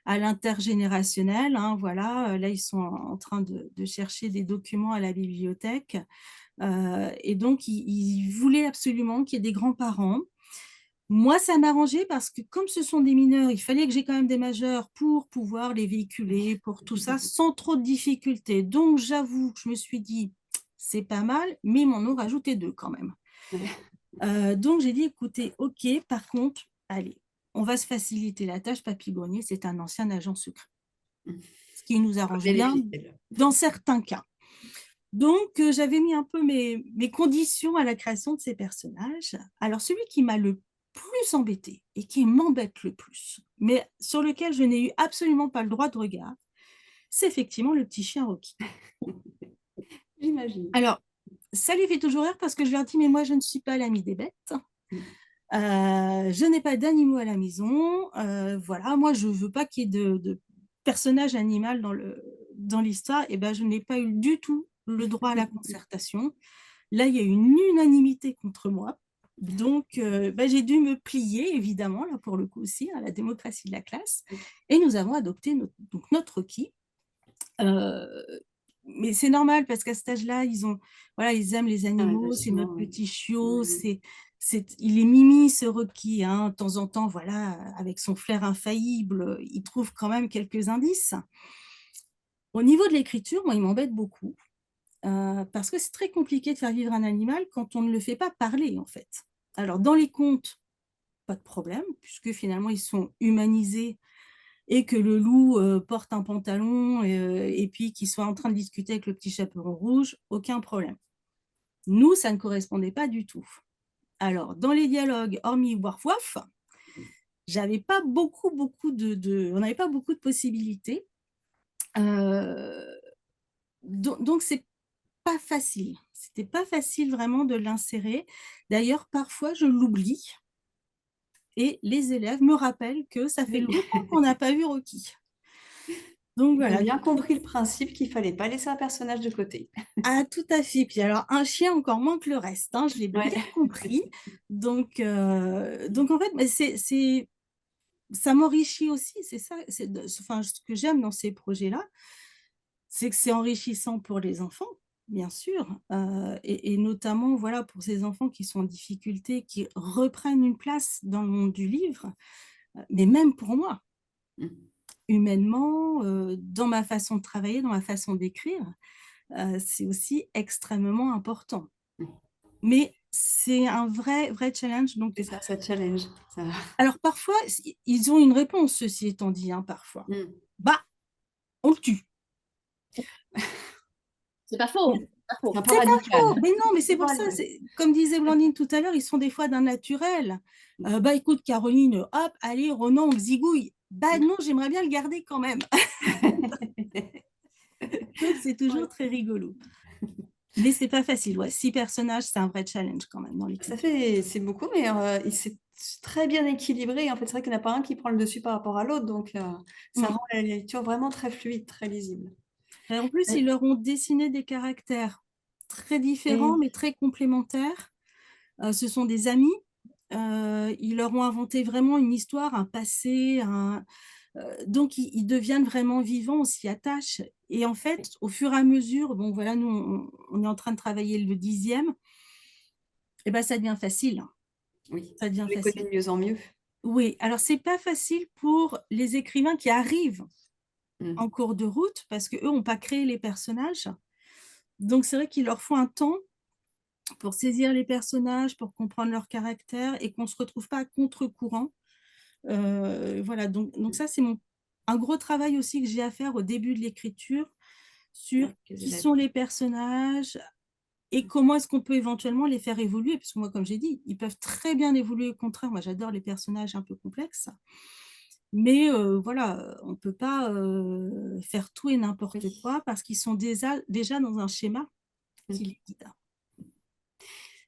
à l'intergénérationnel, hein, voilà, là, ils sont en train de chercher des documents à la bibliothèque. Et donc, ils voulaient absolument qu'il y ait des grands-parents. Moi, ça m'arrangeait parce que comme ce sont des mineurs, il fallait que j'ai quand même des majeurs pour pouvoir les véhiculer, pour tout ça, sans trop de difficultés. Donc, j'avoue que je me suis dit, c'est pas mal, mais ils m'en ont rajouté 2 quand même. Donc, j'ai dit, écoutez, OK, par contre, allez, on va se faciliter la tâche. Papy Grenier, c'est un ancien agent secret. Ce qui nous arrange bien dans certains cas. Donc, j'avais mis un peu mes conditions à la création de ces personnages. Alors, celui qui m'a le plus embêté et qui m'embête le plus, mais sur lequel je n'ai eu absolument pas le droit de regard, c'est effectivement le petit chien Rocky. J'imagine. Alors, ça lui fait toujours rire parce que je leur dis, mais moi, je ne suis pas l'ami des bêtes. Je n'ai pas d'animaux à la maison. Voilà, moi, je ne veux pas qu'il y ait de personnage animal dans l'histoire. Et ben, je n'ai pas eu du tout le droit à la concertation. Là, il y a une unanimité contre moi. Donc, j'ai dû me plier, évidemment, là, pour le coup aussi, à la démocratie de la classe. Et nous avons adopté notre Rocky. Mais c'est normal parce qu'à cet âge-là, ils aiment les animaux, c'est notre petit chiot, il est mimi ce Rocky, hein. De temps en temps, voilà, avec son flair infaillible, il trouve quand même quelques indices. Au niveau de l'écriture, moi, il m'embête beaucoup parce que c'est très compliqué de faire vivre un animal quand on ne le fait pas parler, en fait. Alors, dans les contes, pas de problème, puisque finalement, ils sont humanisés et que le loup porte un pantalon et puis qu'il soit en train de discuter avec le petit chaperon rouge, aucun problème. Nous, ça ne correspondait pas du tout. Alors, dans les dialogues, hormis Waf Waf, j'avais pas beaucoup on n'avait pas beaucoup de possibilités. Donc, c'est pas facile. C'était pas facile vraiment de l'insérer. D'ailleurs, parfois, je l'oublie. Et les élèves me rappellent que ça fait longtemps qu'on n'a pas vu Rocky. Donc Ils ont voilà. bien compris le principe qu'il fallait pas laisser un personnage de côté. Ah, tout à fait. Puis alors, un chien encore moins que le reste, hein, je l'ai bien Ouais. compris. Donc en fait, mais ça m'enrichit aussi, c'est ça, enfin, ce que j'aime dans ces projets-là, c'est que c'est enrichissant pour les enfants, bien sûr, et notamment, voilà, pour ces enfants qui sont en difficulté, qui reprennent une place dans le monde du livre, mais même pour moi, Mmh. humainement, dans ma façon de travailler, dans ma façon d'écrire, c'est aussi extrêmement important. Mmh. Mais c'est un vrai challenge, donc C'est ça, ça challenge. Ça alors parfois, ils ont une réponse, ceci étant dit, hein, parfois. Mmh. Bah, on le tue. C'est pas faux. Mmh. Pas C'est faux. un peu C'est pas radical. faux, mais non, mais c'est C'est pas pour ça, radical. comme disait Blandine tout à l'heure, ils sont des fois d'un naturel. Bah écoute Caroline, hop, allez, Ronan, on le zigouille. Bah non, j'aimerais bien le garder quand même. Donc c'est toujours Ouais. très rigolo. Mais c'est pas facile, ouais. 6 personnages, c'est un vrai challenge quand même dans Ça l'écriture. fait c'est beaucoup, mais c'est très bien équilibré. En fait, c'est vrai qu'il n'y en a pas un qui prend le dessus par rapport à l'autre, donc ça Mmh. rend la lecture vraiment très fluide, très lisible. Et en plus, ils Et leur ont dessiné des caractères très différents, oui, mais très complémentaires. Ce sont des amis. Ils leur ont inventé vraiment une histoire, un passé, donc ils deviennent vraiment vivants, on s'y attache et en fait, au fur et à mesure, bon voilà, nous on est en train de travailler le 10e et ben ça devient facile, hein, oui, ça devient vous les facile. connaissez de mieux en mieux. Oui, alors c'est pas facile pour les écrivains qui arrivent Mmh. en cours de route parce qu'eux ont pas créé les personnages, donc c'est vrai qu'il leur faut un temps pour saisir les personnages, pour comprendre leur caractère et qu'on se retrouve pas à contre-courant. Voilà, donc ça, c'est un gros travail aussi que j'ai à faire au début de l'écriture sur Avec les qui élèves. sont les personnages et comment est-ce qu'on peut éventuellement les faire évoluer. Parce que moi, comme j'ai dit, ils peuvent très bien évoluer au contraire. Moi, j'adore les personnages un peu complexes. Mais voilà, on ne peut pas faire tout et n'importe Oui. quoi parce qu'ils sont déjà dans un schéma qui Mmh. les guide.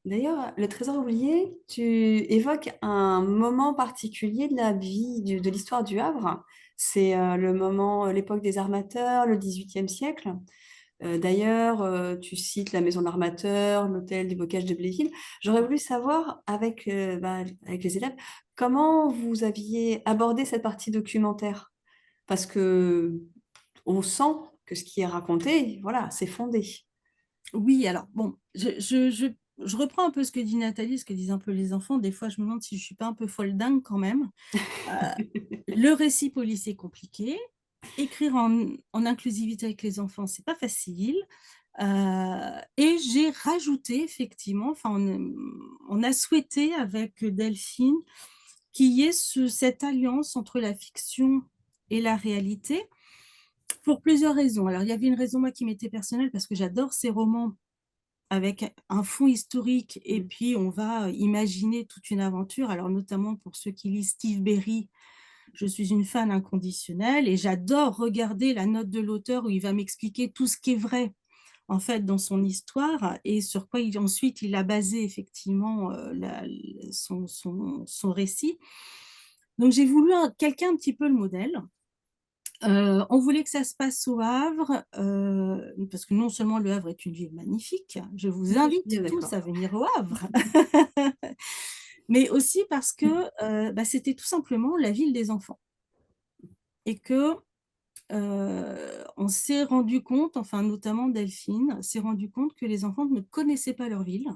D'ailleurs, le trésor oublié, tu évoques un moment particulier de la vie de l'histoire du Havre. C'est le moment, l'époque des armateurs, le XVIIIe siècle. D'ailleurs, tu cites la maison de l'armateur, l'hôtel des Bocages de Bléville. J'aurais voulu savoir avec, avec les élèves, comment vous aviez abordé cette partie documentaire? Parce qu'on sent que ce qui est raconté, voilà, c'est fondé. Oui, alors bon, je reprends un peu ce que dit Nathalie, ce que disent un peu les enfants. Des fois, je me demande si je ne suis pas un peu folle dingue quand même. Le récit policier est compliqué. Écrire en inclusivité avec les enfants, c'est pas facile. Et j'ai rajouté effectivement, enfin, on a souhaité avec Delphine qu'il y ait cette alliance entre la fiction et la réalité pour plusieurs raisons. Alors, il y avait une raison, moi, qui m'était personnelle parce que j'adore ces romans avec un fond historique et Mmh. puis on va imaginer toute une aventure. Alors, notamment pour ceux qui lisent Steve Berry, je suis une fan inconditionnelle et j'adore regarder la note de l'auteur où il va m'expliquer tout ce qui est vrai en fait dans son histoire et sur quoi ensuite il a basé effectivement son récit. Donc j'ai voulu calquer un petit peu le modèle. On voulait que ça se passe au Havre, parce que non seulement le Havre est une ville magnifique, je vous Oui, je suis bien invite tous d'accord. à venir au Havre, mais aussi parce que bah, c'était tout simplement la ville des enfants et que on s'est rendu compte, enfin notamment Delphine, s'est rendu compte que les enfants ne connaissaient pas leur ville.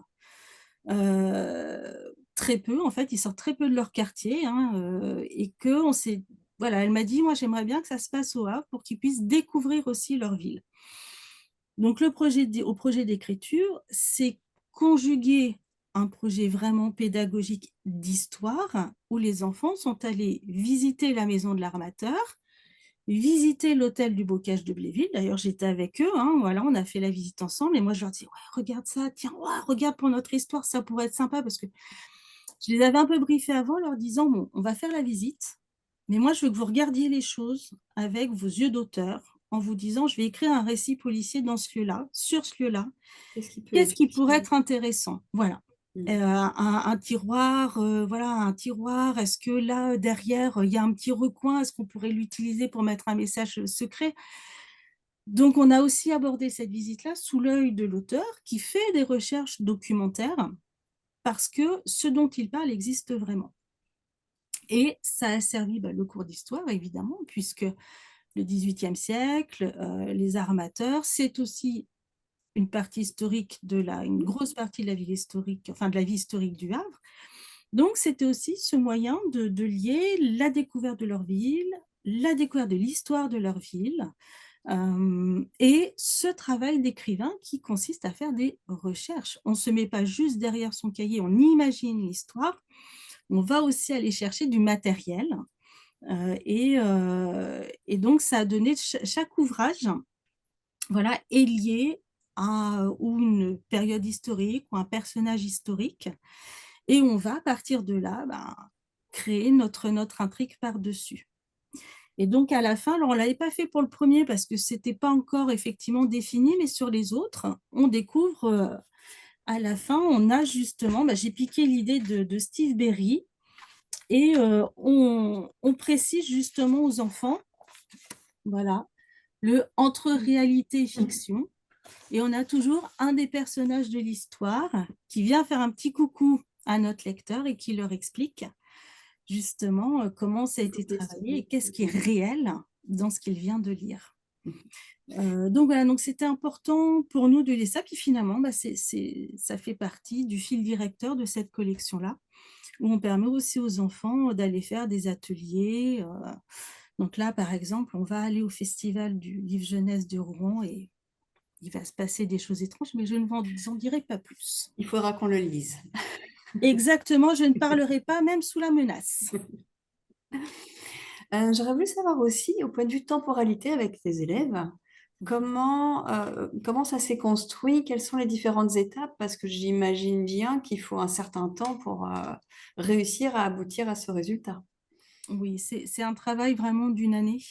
Très peu, en fait, ils sortent très peu de leur quartier, hein, et que on s'est voilà, elle m'a dit: «Moi, j'aimerais bien que ça se passe au Havre pour qu'ils puissent découvrir aussi leur ville». Donc au projet d'écriture, c'est conjuguer un projet vraiment pédagogique d'histoire où les enfants sont allés visiter la maison de l'armateur, visiter l'hôtel du Bocage de Bléville. D'ailleurs, j'étais avec eux, hein, voilà, on a fait la visite ensemble et moi je leur dis: «Ouais, regarde ça, tiens, ouah, regarde pour notre histoire, ça pourrait être sympa» parce que je les avais un peu briefés avant, leur disant: «Bon, on va faire la visite, mais moi je veux que vous regardiez les choses avec vos yeux d'auteur, en vous disant: "Je vais écrire un récit policier dans ce lieu-là, sur ce lieu-là. Qu'est-ce qui peut Qu'est-ce être qui pourrait utile? être intéressant?"» Voilà. un tiroir, voilà, un tiroir. Est-ce que là, derrière, il y a un petit recoin? Est-ce qu'on pourrait l'utiliser pour mettre un message secret? Donc, on a aussi abordé cette visite-là sous l'œil de l'auteur qui fait des recherches documentaires parce que ce dont il parle existe vraiment. Et ça a servi le cours d'histoire, évidemment, puisque le XVIIIe siècle, les armateurs, c'est aussi une partie historique une grosse partie de la ville historique, enfin de la vie historique du Havre. Donc, c'était aussi ce moyen de lier la découverte de leur ville, la découverte de l'histoire de leur ville, et ce travail d'écrivain qui consiste à faire des recherches. On ne se met pas juste derrière son cahier, on imagine l'histoire, on va aussi aller chercher du matériel. Et donc, ça a donné chaque ouvrage, voilà, est lié à ou une période historique ou un personnage historique. Et on va, à partir de là, créer notre intrigue par-dessus. Et donc, à la fin, alors on ne l'avait pas fait pour le premier parce que ce n'était pas encore effectivement défini, mais sur les autres, on découvre, à la fin, on a justement, j'ai piqué l'idée de Steve Berry et on précise justement aux enfants, voilà, entre réalité et fiction. Et on a toujours un des personnages de l'histoire qui vient faire un petit coucou à notre lecteur et qui leur explique justement comment ça a été travaillé et qu'est-ce qui est réel dans ce qu'il vient de lire. Donc voilà, donc c'était important pour nous de lire ça. Puis finalement, ça fait partie du fil directeur de cette collection-là, où on permet aussi aux enfants d'aller faire des ateliers. Donc là, par exemple, on va aller au festival du livre jeunesse de Rouen et il va se passer des choses étranges, mais je ne vous en dirai pas plus. Il faudra qu'on le lise. Exactement, je ne parlerai pas, même sous la menace. J'aurais voulu savoir aussi, au point de vue temporalité avec tes élèves, comment ça s'est construit? Quelles sont les différentes étapes? Parce que j'imagine bien qu'il faut un certain temps pour réussir à aboutir à ce résultat. Oui, c'est un travail vraiment d'une année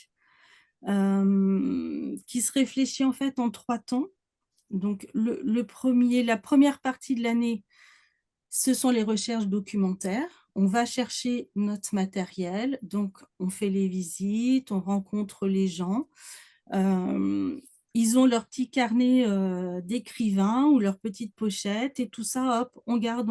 qui se réfléchit en fait en 3 temps. Donc, la première partie de l'année, ce sont les recherches documentaires. On va chercher notre matériel, donc on fait les visites, on rencontre les gens. Ils ont leur petit carnet d'écrivains ou leur petite pochette et tout ça, hop, on garde.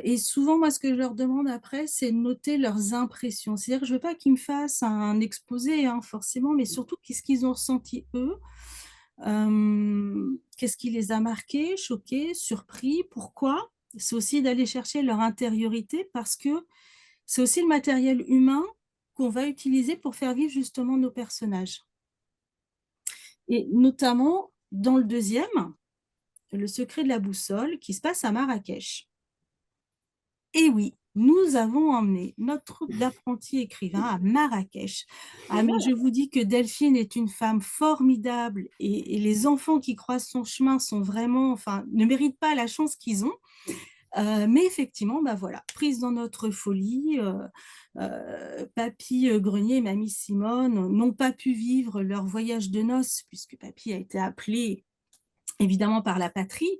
Et souvent, moi, ce que je leur demande après, c'est de noter leurs impressions. C'est-à-dire que je ne veux pas qu'ils me fassent un exposé, hein, forcément, mais surtout qu'est-ce qu'ils ont ressenti eux, qu'est-ce qui les a marqués, choqués, surpris, pourquoi. C'est aussi d'aller chercher leur intériorité parce que c'est aussi le matériel humain qu'on va utiliser pour faire vivre justement nos personnages. Et notamment dans le deuxième, Le secret de la boussole, qui se passe à Marrakech. Et oui, nous avons emmené notre troupe d'apprentis écrivains à Marrakech. Ah, mais je vous dis que Delphine est une femme formidable et les enfants qui croisent son chemin sont vraiment, enfin, ne méritent pas la chance qu'ils ont. Mais effectivement, voilà, prise dans notre folie, Papy Grenier et Mamie Simone n'ont pas pu vivre leur voyage de noces puisque Papy a été appelé évidemment par la patrie.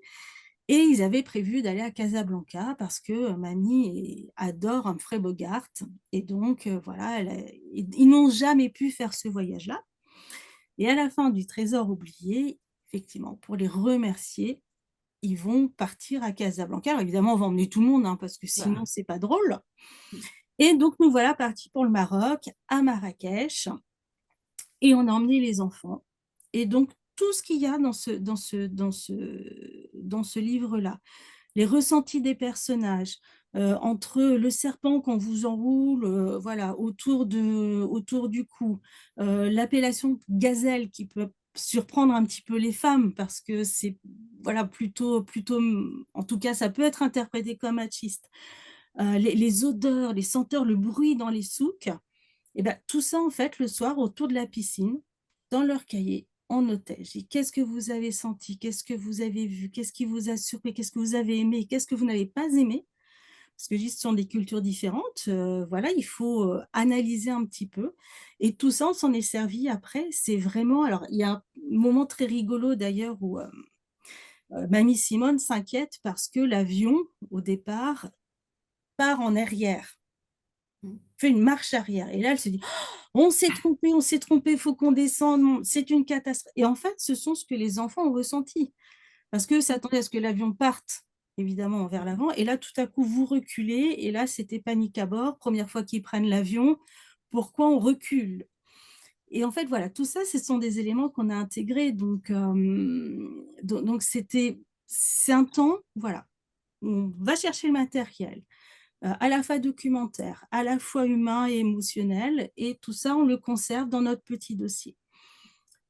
Et ils avaient prévu d'aller à Casablanca parce que Mamie adore Humphrey Bogart. Et donc, voilà, ils n'ont jamais pu faire ce voyage-là. Et à la fin du Trésor oublié, effectivement, pour les remercier, ils vont partir à Casablanca. Alors, évidemment, on va emmener tout le monde, hein, parce que sinon, c'est pas drôle. Et donc, nous voilà partis pour le Maroc, à Marrakech. Et on a emmené les enfants. Et donc, tout ce qu'il y a dans ce livre-là, les ressentis des personnages, entre le serpent qu'on vous enroule voilà, autour du cou, l'appellation gazelle qui peut surprendre un petit peu les femmes parce que c'est voilà, plutôt, en tout cas, ça peut être interprété comme machiste. Les odeurs, les senteurs, le bruit dans les souks, et tout ça, en fait, le soir, autour de la piscine, dans leur cahier, on notait. J'ai dit, qu'est-ce que vous avez senti? Qu'est-ce que vous avez vu? Qu'est-ce qui vous a surpris? Qu'est-ce que vous avez aimé? Qu'est-ce que vous n'avez pas aimé? Parce que ce sont des cultures différentes. Voilà, il faut analyser un petit peu. Et tout ça, on s'en est servi après. C'est vraiment... Alors, il y a un moment très rigolo, d'ailleurs, où Mamie Simone s'inquiète parce que l'avion, au départ, part en arrière, fait une marche arrière. Et là, elle se dit, on s'est trompé, il faut qu'on descende, c'est une catastrophe. Et en fait, ce sont ce que les enfants ont ressenti. Parce que s'attendaient à ce que l'avion parte, évidemment, vers l'avant. Et là, tout à coup, vous reculez. Et là, c'était panique à bord. Première fois qu'ils prennent l'avion. Pourquoi on recule? Et en fait, voilà, tout ça, ce sont des éléments qu'on a intégrés. Donc c'est un temps, voilà, on va chercher le matériel, à la fois documentaire, à la fois humain et émotionnel. Et tout ça, on le conserve dans notre petit dossier.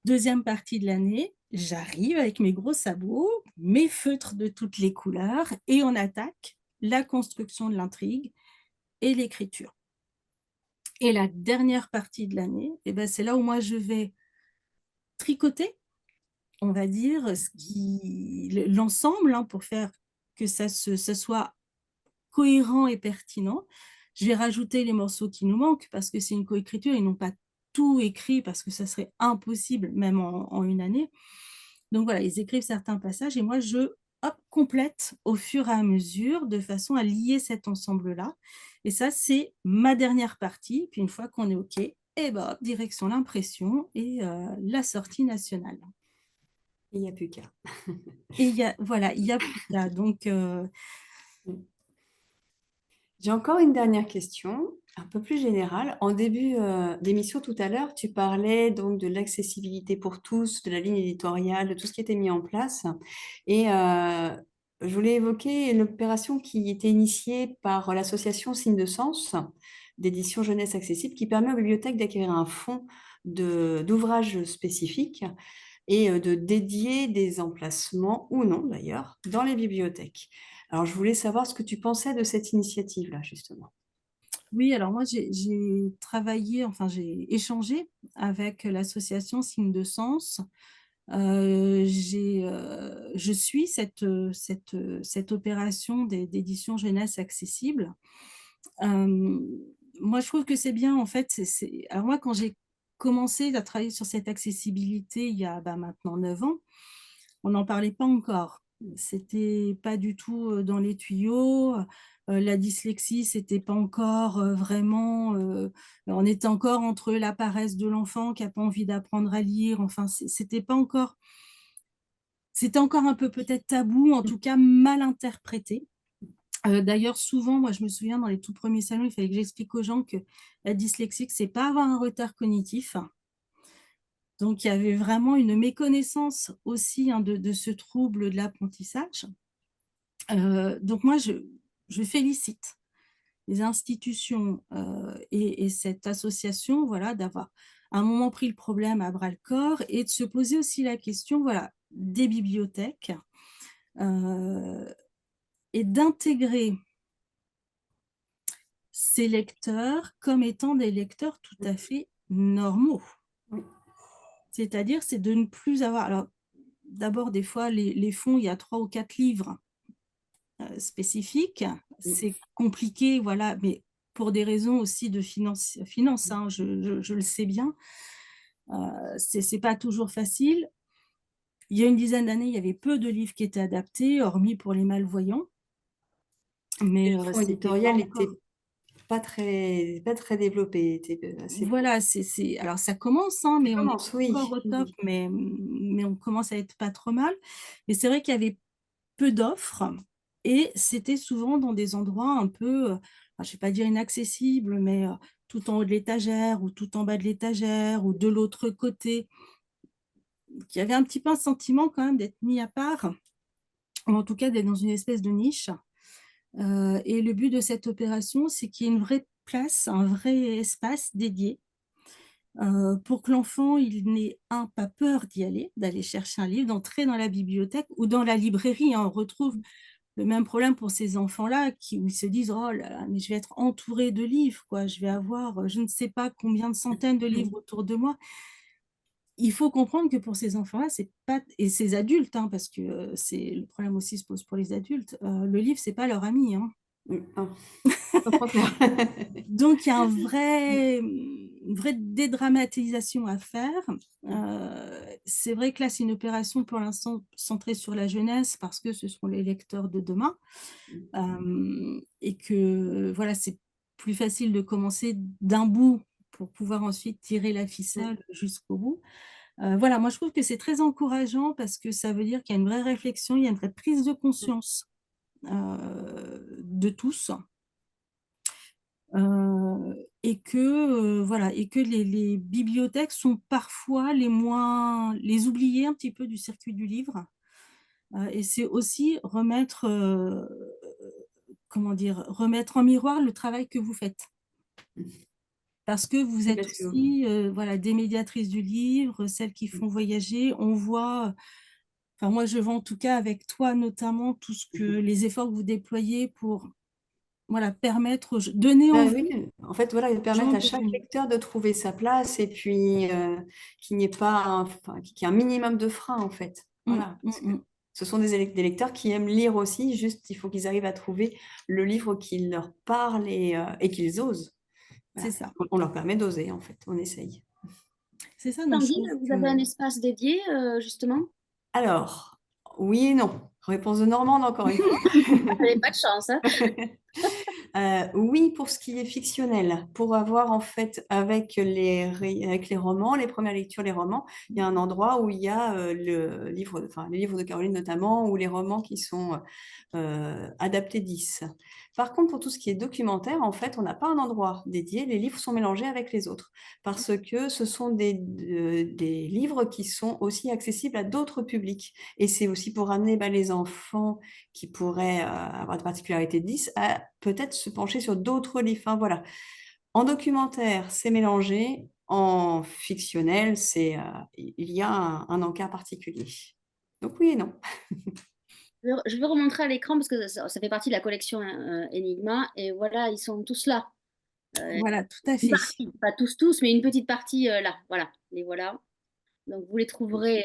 Deuxième partie de l'année, j'arrive avec mes gros sabots, mes feutres de toutes les couleurs et on attaque la construction de l'intrigue et l'écriture. Et la dernière partie de l'année, eh ben, c'est là où moi je vais tricoter, on va dire, l'ensemble, hein, pour faire que ça soit cohérent et pertinent. Je vais rajouter les morceaux qui nous manquent parce que c'est une coécriture, ils n'ont pas tout écrit parce que ça serait impossible même en une année. Donc voilà, ils écrivent certains passages et moi je complète au fur et à mesure de façon à lier cet ensemble-là. Et ça, c'est ma dernière partie. Puis une fois qu'on est OK, et ben, direction l'impression et la sortie nationale. Il n'y a plus qu'à. Et voilà, il n'y a plus qu'à. Donc, j'ai encore une dernière question, un peu plus générale. En début d'émission tout à l'heure, tu parlais donc de l'accessibilité pour tous, de la ligne éditoriale, de tout ce qui était mis en place. Et je voulais évoquer une opération qui était initiée par l'association Signe de Sens, d'édition jeunesse accessible, qui permet aux bibliothèques d'acquérir un fonds d'ouvrages spécifiques et de dédier des emplacements, ou non d'ailleurs, dans les bibliothèques. Alors, je voulais savoir ce que tu pensais de cette initiative-là, justement. oui, alors moi, j'ai travaillé, enfin, j'ai échangé avec l'association Signe de Sens. Je suis cette opération d'édition jeunesse accessible. Moi, je trouve que c'est bien, en fait. Alors moi, quand j'ai commencé à travailler sur cette accessibilité il y a maintenant 9 ans, on n'en parlait pas encore. C'était pas du tout dans les tuyaux. La dyslexie, c'était pas encore vraiment. On était encore entre la paresse de l'enfant qui n'a pas envie d'apprendre à lire. Enfin, c'était pas encore. C'était encore un peu peut-être tabou, en tout cas mal interprété. D'ailleurs, souvent, moi, je me souviens dans les tout premiers salons, il fallait que j'explique aux gens que la dyslexie, c'est pas avoir un retard cognitif. Donc, il y avait vraiment une méconnaissance aussi, hein, de ce trouble de l'apprentissage. Donc, moi, je félicite les institutions et cette association, voilà, d'avoir à un moment pris le problème à bras-le-corps et de se poser aussi la question, voilà, des bibliothèques et d'intégrer ces lecteurs comme étant des lecteurs tout à fait normaux. C'est-à-dire, c'est de ne plus avoir... Alors, d'abord, des fois, les fonds, il y a 3 ou 4 livres spécifiques. C'est compliqué, voilà, mais pour des raisons aussi de finance hein, je le sais bien. C'est pas toujours facile. Il y a une dizaine d'années, il y avait peu de livres qui étaient adaptés, hormis pour les malvoyants. Mais le fonds éditorial n'était pas très développé. Voilà, alors ça commence, hein, mais on n'est pas encore au top, oui. mais on commence à être pas trop mal. Mais c'est vrai qu'il y avait peu d'offres et c'était souvent dans des endroits un peu, je ne vais pas dire inaccessibles, mais tout en haut de l'étagère ou tout en bas de l'étagère ou de l'autre côté. Il y avait un petit peu un sentiment quand même d'être mis à part, ou en tout cas d'être dans une espèce de niche. Et le but de cette opération, c'est qu'il y ait une vraie place, un vrai espace dédié pour que l'enfant, il n'ait pas peur d'y aller, d'aller chercher un livre, d'entrer dans la bibliothèque ou dans la librairie. Hein. On retrouve le même problème pour ces enfants-là où ils se disent « Oh là là, mais je vais être entouré de livres, quoi. Je vais avoir je ne sais pas combien de centaines de livres autour de moi. » Il faut comprendre que pour ces enfants-là, c'est pas, et ces adultes, hein, parce que le problème aussi se pose pour les adultes, le livre, c'est pas leur ami. Hein. Au contraire. Donc, il y a une vraie dédramatisation à faire. C'est vrai que là, c'est une opération pour l'instant centrée sur la jeunesse parce que ce seront les lecteurs de demain. Et que voilà, c'est plus facile de commencer d'un bout pour pouvoir ensuite tirer la ficelle jusqu'au bout. Voilà, moi je trouve que c'est très encourageant parce que ça veut dire qu'il y a une vraie réflexion, il y a une vraie prise de conscience de tous. Et que voilà, et que les bibliothèques sont parfois les oubliées un petit peu du circuit du livre. Et c'est aussi remettre, comment dire? Remettre en miroir le travail que vous faites. Parce que vous êtes Parce que aussi, voilà, des médiatrices du livre, celles qui font voyager. On voit, enfin moi je vois en tout cas avec toi notamment tout ce que les efforts que vous déployez pour, voilà, permettre aux donner bah envie oui, en fait, voilà, ils aux gens permettent à de chaque venir. lecteur de trouver sa place et puis qu'il n'y ait pas enfin, qu'il y ait un minimum de frein, en fait. Voilà, parce que ce sont des lecteurs qui aiment lire aussi, juste il faut qu'ils arrivent à trouver le livre qui leur parle et qu'ils osent. C'est Voilà. ça. On leur permet d'oser, en fait, on essaye. C'est ça, donc je Blandine, trouve vous que avez un espace dédié, justement? Alors, oui et non. Réponse de Normande, encore une fois. Vous n'avez pas de chance, hein? Oui, pour ce qui est fictionnel, pour avoir en fait avec les romans, les premières lectures, les romans, il y a un endroit où il y a les livres de Caroline notamment, ou les romans qui sont adaptés 10. Par contre, pour tout ce qui est documentaire, en fait, on n'a pas un endroit dédié, les livres sont mélangés avec les autres, parce que ce sont des livres qui sont aussi accessibles à d'autres publics. Et c'est aussi pour amener les enfants qui pourraient avoir des particularités de 10 à peut-être se pencher sur d'autres livres. Enfin, voilà. En documentaire, c'est mélangé. En fictionnel, il y a un encart particulier. Donc oui et non. Je veux remontrer à l'écran parce que ça fait partie de la collection Enigma. Et voilà, ils sont tous là. voilà, tout à Une fait. partie, pas tous, mais une petite partie là. Voilà, les voilà. Donc vous les trouverez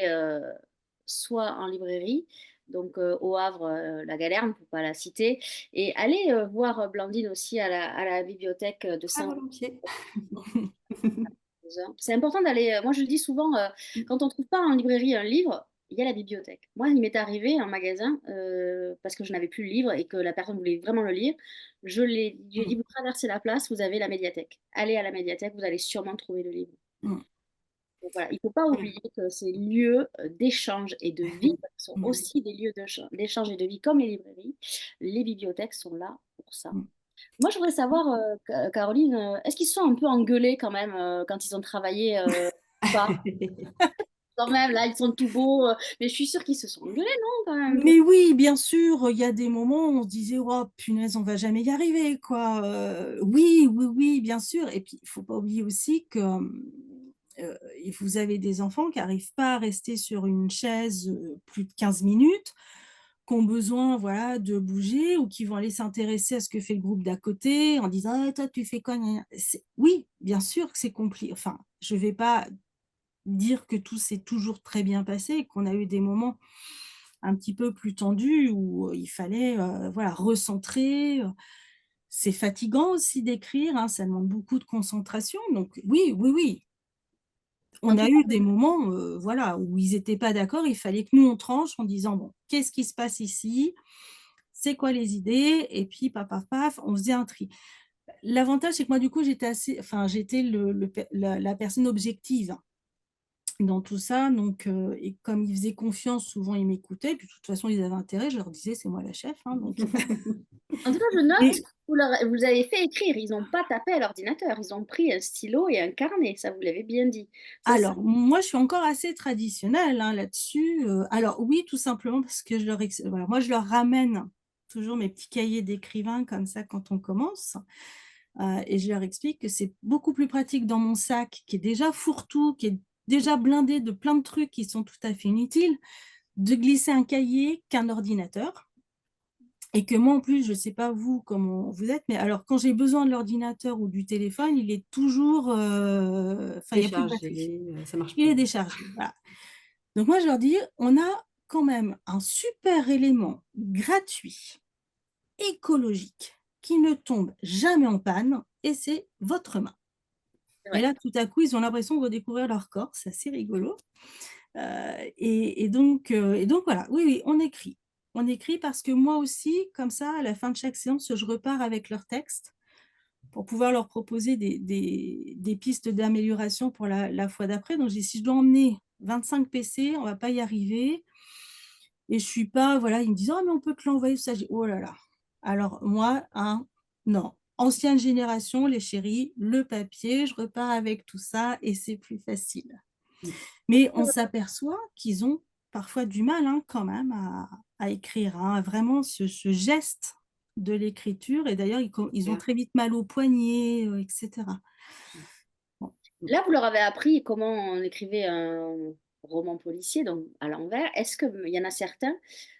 soit en librairie, donc au Havre, la Galerne, pour pas la citer, et allez voir Blandine aussi à la bibliothèque de Très Saint. volontiers. C'est important d'aller. Moi, je le dis souvent, quand on ne trouve pas en librairie un livre, il y a la bibliothèque. Moi, il m'est arrivé un magasin parce que je n'avais plus le livre et que la personne voulait vraiment le lire. Lui ai dit, vous traversez la place, vous avez la médiathèque. Allez à la médiathèque, vous allez sûrement trouver le livre. Mm. Donc, voilà, il ne faut pas oublier que ces lieux d'échange et de vie sont aussi des lieux d'échange et de vie comme les librairies. Les bibliothèques sont là pour ça. Mm. Moi, je voudrais savoir, Caroline, est-ce qu'ils se sont un peu engueulés quand même quand ils ont travaillé ou pas? Quand même, là, ils sont tout beaux, mais je suis sûre qu'ils se sont engueulés, non, quand même? Mais oui, bien sûr, il y a des moments où on se disait: «Oh punaise, on va jamais y arriver, quoi», oui, oui, oui, bien sûr, et puis il faut pas oublier aussi que, vous avez des enfants qui arrivent pas à rester sur une chaise, plus de 15 minutes, qui ont besoin, voilà, de bouger ou qui vont aller s'intéresser à ce que fait le groupe d'à côté en disant: «Ah toi tu fais quoi? Gna gna». Oui, bien sûr que c'est enfin, je vais pas dire que tout s'est toujours très bien passé et qu'on a eu des moments un petit peu plus tendus où il fallait, voilà, recentrer, c'est fatigant aussi d'écrire, hein, ça demande beaucoup de concentration, donc oui, oui, oui. En On tout a cas, eu des moments, voilà, où ils étaient pas d'accord, il fallait que nous on tranche en disant: «Bon, qu'est-ce qui se passe ici? C'est quoi les idées?» et puis paf, paf, paf, on faisait un tri. L'avantage, c'est que moi, du coup, j'étais la personne objective dans tout ça, donc et comme ils faisaient confiance, souvent ils m'écoutaient, puis de toute façon ils avaient intérêt, je leur disais: «C'est moi la chef», hein, donc en tout cas, je note et que vous avez fait écrire. Ils n'ont pas tapé à l'ordinateur. Ils ont pris un stylo et un carnet. Ça, vous l'avez bien dit. Ça, alors moi je suis encore assez traditionnelle, hein, là-dessus, alors oui, tout simplement parce que voilà, moi je leur ramène toujours mes petits cahiers d'écrivain comme ça quand on commence, et je leur explique que c'est beaucoup plus pratique dans mon sac qui est déjà fourre-tout, qui est déjà blindé de plein de trucs qui sont tout à fait inutiles, de glisser un cahier qu'un ordinateur. Et que moi, en plus, je ne sais pas vous, comment vous êtes, mais alors quand j'ai besoin de l'ordinateur ou du téléphone, il est toujours, enfin, il n'y a plus de batterie. Déchargé, ça marche Il est plus. déchargé, voilà. Donc moi, je leur dis: «On a quand même un super élément gratuit, écologique, qui ne tombe jamais en panne et c'est votre main». Et Ouais. là, tout à coup, ils ont l'impression de redécouvrir leur corps. C'est assez rigolo. Et donc voilà, oui, oui, on écrit. On écrit parce que moi aussi, comme ça, à la fin de chaque séance, je repars avec leur texte pour pouvoir leur proposer des pistes d'amélioration pour la fois d'après. Donc, j'ai dit, si je dois emmener 25 PC, on ne va pas y arriver. Et je suis pas, voilà, ils me disent, oh, mais on peut te l'envoyer, ça. J'ai dit, oh là là. Alors, moi, non. Ancienne génération, les chéris, le papier, je repars avec tout ça et c'est plus facile. Mais on s'aperçoit qu'ils ont parfois du mal quand même à écrire, vraiment ce geste de l'écriture. Et d'ailleurs, ils ont très vite mal au poignet, etc. Bon. Là, vous leur avez appris comment on écrivait un roman policier, donc à l'envers. Est-ce qu'il y en a certains,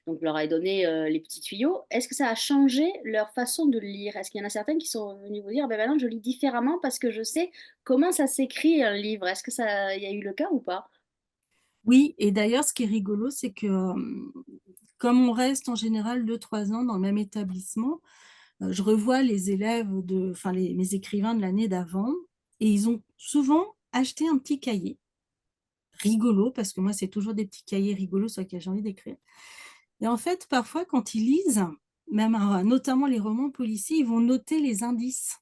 donc vous leur avez donné les petits tuyaux, est-ce que ça a changé leur façon de lire? Est-ce qu'il y en a certains qui sont venus vous dire, ben maintenant je lis différemment parce que je sais comment ça s'écrit un livre? Est-ce que ça, il y a eu le cas ou pas? Oui, et d'ailleurs, ce qui est rigolo, c'est que comme on reste en général 2-3 ans dans le même établissement, je revois les élèves, enfin mes écrivains de l'année d'avant, et ils ont souvent acheté un petit cahier rigolo, parce que moi, c'est toujours des petits cahiers rigolos sur lesquels j'ai envie d'écrire. Et en fait, parfois, quand ils lisent, même notamment les romans policiers, ils vont noter les indices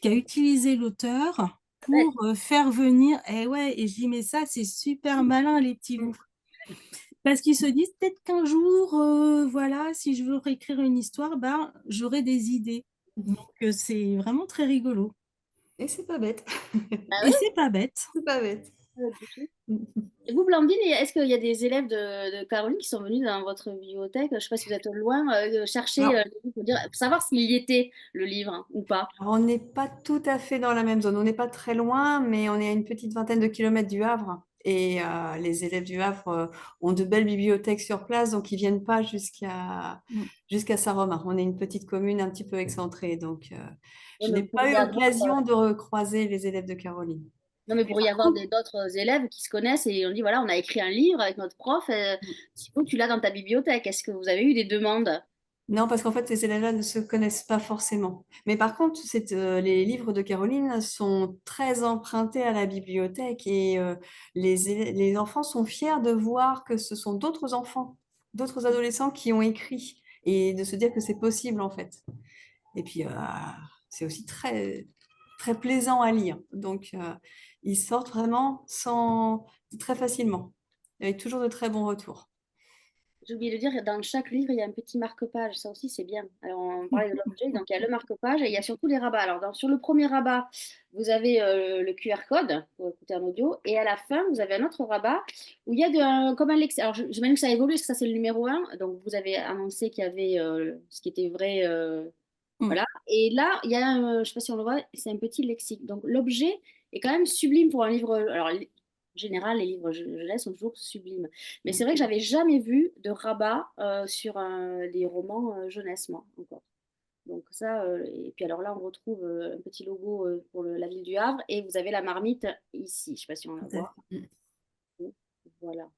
qu'a utilisé l'auteur Ouais. pour faire venir. Et ouais, et je dis, mais ça, c'est super malin, les petits loups. Parce qu'ils se disent, peut-être qu'un jour, voilà, si je veux réécrire une histoire, ben, j'aurai des idées. Donc, c'est vraiment très rigolo. Et c'est pas bête. Ah Et c'est pas bête. C'est pas bête. ouais, du tout. Et vous, Blandine, est-ce qu'il y a des élèves de Caroline qui sont venus dans votre bibliothèque? Je ne sais pas si vous êtes loin, chercher Alors, le livre pour savoir s'il y était, le livre, ou pas. on n'est pas tout à fait dans la même zone. On n'est pas très loin, mais on est à une petite vingtaine de kilomètres du Havre. Et les élèves du Havre ont de belles bibliothèques sur place, donc ils viennent pas Mm. jusqu'à Saint-Romain. On est une petite commune un petit peu excentrée, donc Ouais, je mais n'ai vous pas eu pourriez avoir, l'occasion de recroiser les élèves de Caroline. non, mais vous Mais pourriez par avoir contre, d'autres élèves qui se connaissent et on dit, voilà, on a écrit un livre avec notre prof, s'il faut, tu l'as dans ta bibliothèque. Est-ce que vous avez eu des demandes? non, parce qu'en fait, ces élèves-là ne se connaissent pas forcément. Mais par contre, les livres de Caroline sont très empruntés à la bibliothèque et les enfants sont fiers de voir que ce sont d'autres enfants, d'autres adolescents qui ont écrit et de se dire que c'est possible en fait. Et puis, c'est aussi très, très plaisant à lire. Donc, ils sortent vraiment très facilement, avec toujours de très bons retours. J'ai oublié de dire, dans chaque livre, il y a un petit marque-page. Ça aussi, c'est bien. Alors, on parlait de l'objet, donc il y a le marque-page et il y a surtout les rabats. Alors, sur le premier rabat, vous avez le QR code pour écouter un audio. Et à la fin, vous avez un autre rabat où il y a comme un lexique. Alors, j'imagine que ça a évolué, parce que ça, c'est le numéro un. Donc, vous avez annoncé qu'il y avait ce qui était vrai. Mm. Voilà. Et là, il y a, je ne sais pas si on le voit, c'est un petit lexique. Donc, l'objet est quand même sublime pour un livre. Alors, en général, les livres jeunesse sont toujours sublimes. Mais c'est vrai que j'avais jamais vu de rabat sur des romans jeunesse, moi, encore. Donc ça, et puis alors là, on retrouve un petit logo pour la ville du Havre et vous avez la marmite ici. Je ne sais pas si on la Tout à voit. fait. Voilà.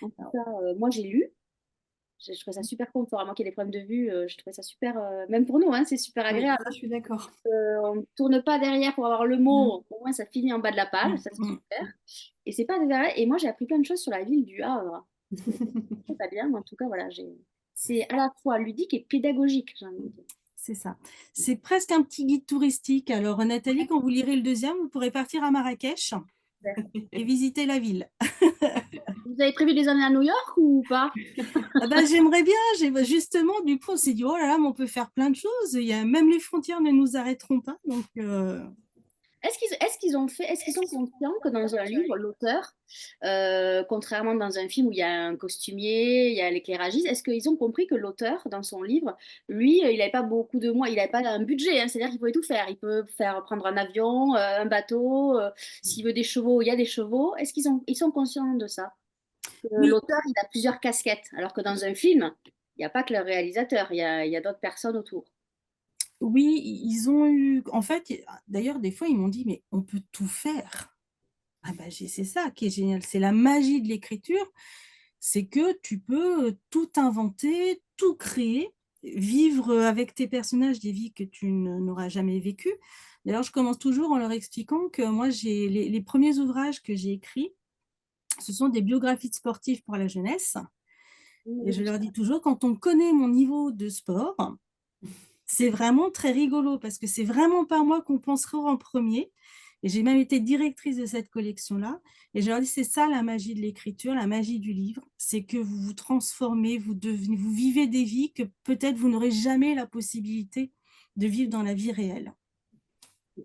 En tout Alors, cas, moi, j'ai lu. Je trouvais ça super confort. À moi qui ai des problèmes de vue, je trouvais ça super, même pour nous, hein, c'est super Oui, agréable. ça, je suis d'accord. On ne tourne pas derrière pour avoir le mm, mot. Au moins, ça finit en bas de la page. mm, Ça, c'est mm. super. Et c'est pas derrière. Et moi, j'ai appris plein de choses sur la ville du Havre. C'est pas bien, mais en tout cas, voilà, c'est à la fois ludique et pédagogique, j'ai envie de dire. C'est ça. C'est presque un petit guide touristique. Alors, Nathalie, quand vous lirez le deuxième, vous pourrez partir à Marrakech et visiter la ville. Vous avez prévu des années à New York ou pas? Ah ben, j'aimerais bien. Justement, du coup, on s'est dit, oh là là, mais on peut faire plein de choses. Même les frontières ne nous arrêteront pas. Donc, Est-ce qu'ils sont conscients que dans un livre, l'auteur, contrairement dans un film où il y a un costumier, il y a l'éclairagiste, est-ce qu'ils ont compris que l'auteur, dans son livre, lui, il n'avait pas beaucoup de moyens, il n'avait pas un budget, hein, c'est-à-dire qu'il pouvait tout faire. Il peut faire prendre un avion, un bateau, s'il veut des chevaux, il y a des chevaux. Ils sont conscients de ça? Que oui, l'auteur, il a plusieurs casquettes, alors que dans un film, il n'y a pas que le réalisateur, il y a d'autres personnes autour. oui, ils ont eu. En fait, d'ailleurs, des fois, ils m'ont dit, mais on peut tout faire. Ah ben, c'est ça qui est génial. C'est la magie de l'écriture. C'est que tu peux tout inventer, tout créer, vivre avec tes personnages des vies que tu n'auras jamais vécues. D'ailleurs, je commence toujours en leur expliquant que moi, les premiers ouvrages que j'ai écrits, ce sont des biographies de sportifs pour la jeunesse. Et je leur dis toujours, quand on connaît mon niveau de sport, c'est vraiment très rigolo parce que c'est vraiment pas moi qu'on pensera en premier. Et j'ai même été directrice de cette collection-là. Et je leur dis, c'est ça la magie de l'écriture, la magie du livre, c'est que vous vous transformez, vous vivez des vies que peut-être vous n'aurez jamais la possibilité de vivre dans la vie réelle.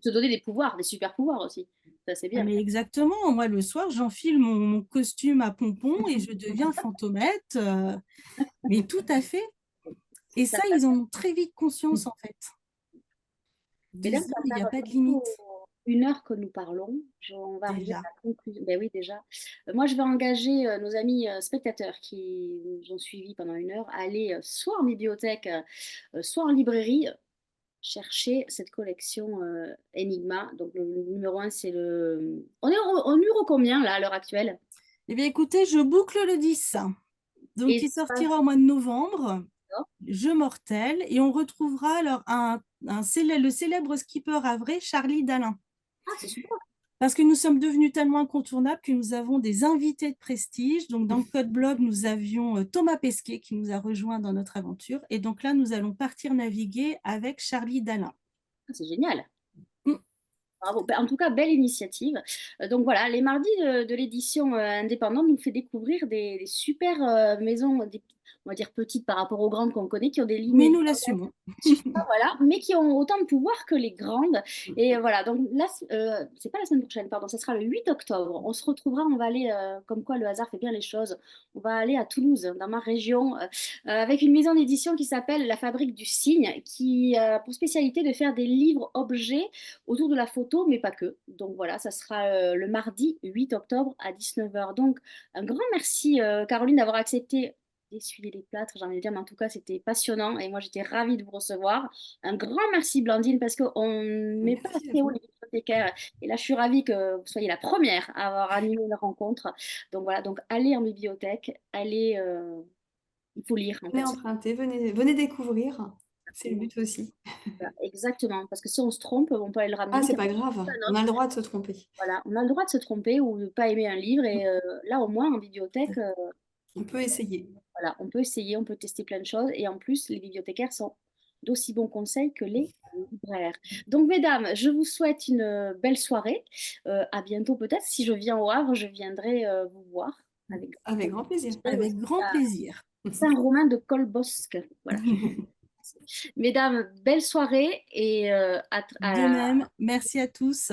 Te donner des pouvoirs, des super pouvoirs aussi. Ça, c'est bien. Mais exactement, moi le soir, j'enfile mon costume à pompons et je deviens fantomette. Mais tout à fait. Et ça, ils en ont très vite conscience en fait. Mesdames, Il n'y a pas de bientôt limite. 1 heure que nous parlons. On va arriver à Déjà. la conclusion. Ben oui, déjà. Moi, je vais engager nos amis spectateurs qui nous ont suivis pendant 1 heure à aller soit en bibliothèque, soit en librairie, chercher cette collection Enigma. Donc, le numéro 1, c'est le... On est au numéro combien, là, à l'heure actuelle? Eh bien, écoutez, je boucle le 10. Donc, Et il ça, sortira au mois de novembre, d'accord. Jeu mortel, et on retrouvera alors le célèbre skipper havrais Charlie Dalin. Ah, c'est super. Parce que nous sommes devenus tellement incontournables que nous avons des invités de prestige. Donc, dans le Code Blog, nous avions Thomas Pesquet qui nous a rejoints dans notre aventure. Et donc là, nous allons partir naviguer avec Charlie Dalin. Ah, c'est génial. Mm. Bravo. Ben, en tout cas, belle initiative. Donc voilà, les mardis de l'édition indépendante nous fait découvrir des super maisons, on va dire petites par rapport aux grandes qu'on connaît, qui ont des Mais lignes nous l'assumons. voilà, mais qui ont autant de pouvoir que les grandes. Et voilà, donc là, c'est pas la semaine prochaine, pardon, ce sera le 8 octobre. On se retrouvera, on va aller, comme quoi le hasard fait bien les choses, on va aller à Toulouse, dans ma région, avec une maison d'édition qui s'appelle La Fabrique du Cygne, qui a pour spécialité de faire des livres-objets autour de la photo, mais pas que. Donc voilà, ça sera le mardi 8 octobre à 19h. Donc un grand merci, Caroline, d'avoir accepté d'essuyer les plâtres, j'ai envie de dire, mais en tout cas, c'était passionnant et moi, j'étais ravie de vous recevoir. Un grand merci, Blandine, parce qu'on ne met pas Merci à assez haut vous. les bibliothécaires. Et là, je suis ravie que vous soyez la première à avoir animé une rencontre. Donc voilà, donc allez en bibliothèque, allez, il faut lire, en Venez fait. emprunter, venez découvrir. C'est le but aussi. Voilà, exactement, parce que si on se trompe, on peut aller le Ah, ramener. c'est pas grave, on a le droit de se tromper. Voilà, on a le droit de se tromper ou de ne pas aimer un livre. Et là, au moins, en bibliothèque, On peut essayer. voilà, on peut essayer, on peut tester plein de choses. Et en plus, les bibliothécaires sont d'aussi bons conseils que les libraires. Donc, mesdames, je vous souhaite une belle soirée. À bientôt peut-être. Si je viens au Havre, je viendrai vous voir. Avec grand plaisir. Avec grand plaisir. Saint-Romain de Colbosc. Voilà. Mesdames, belle soirée et De même, merci à tous.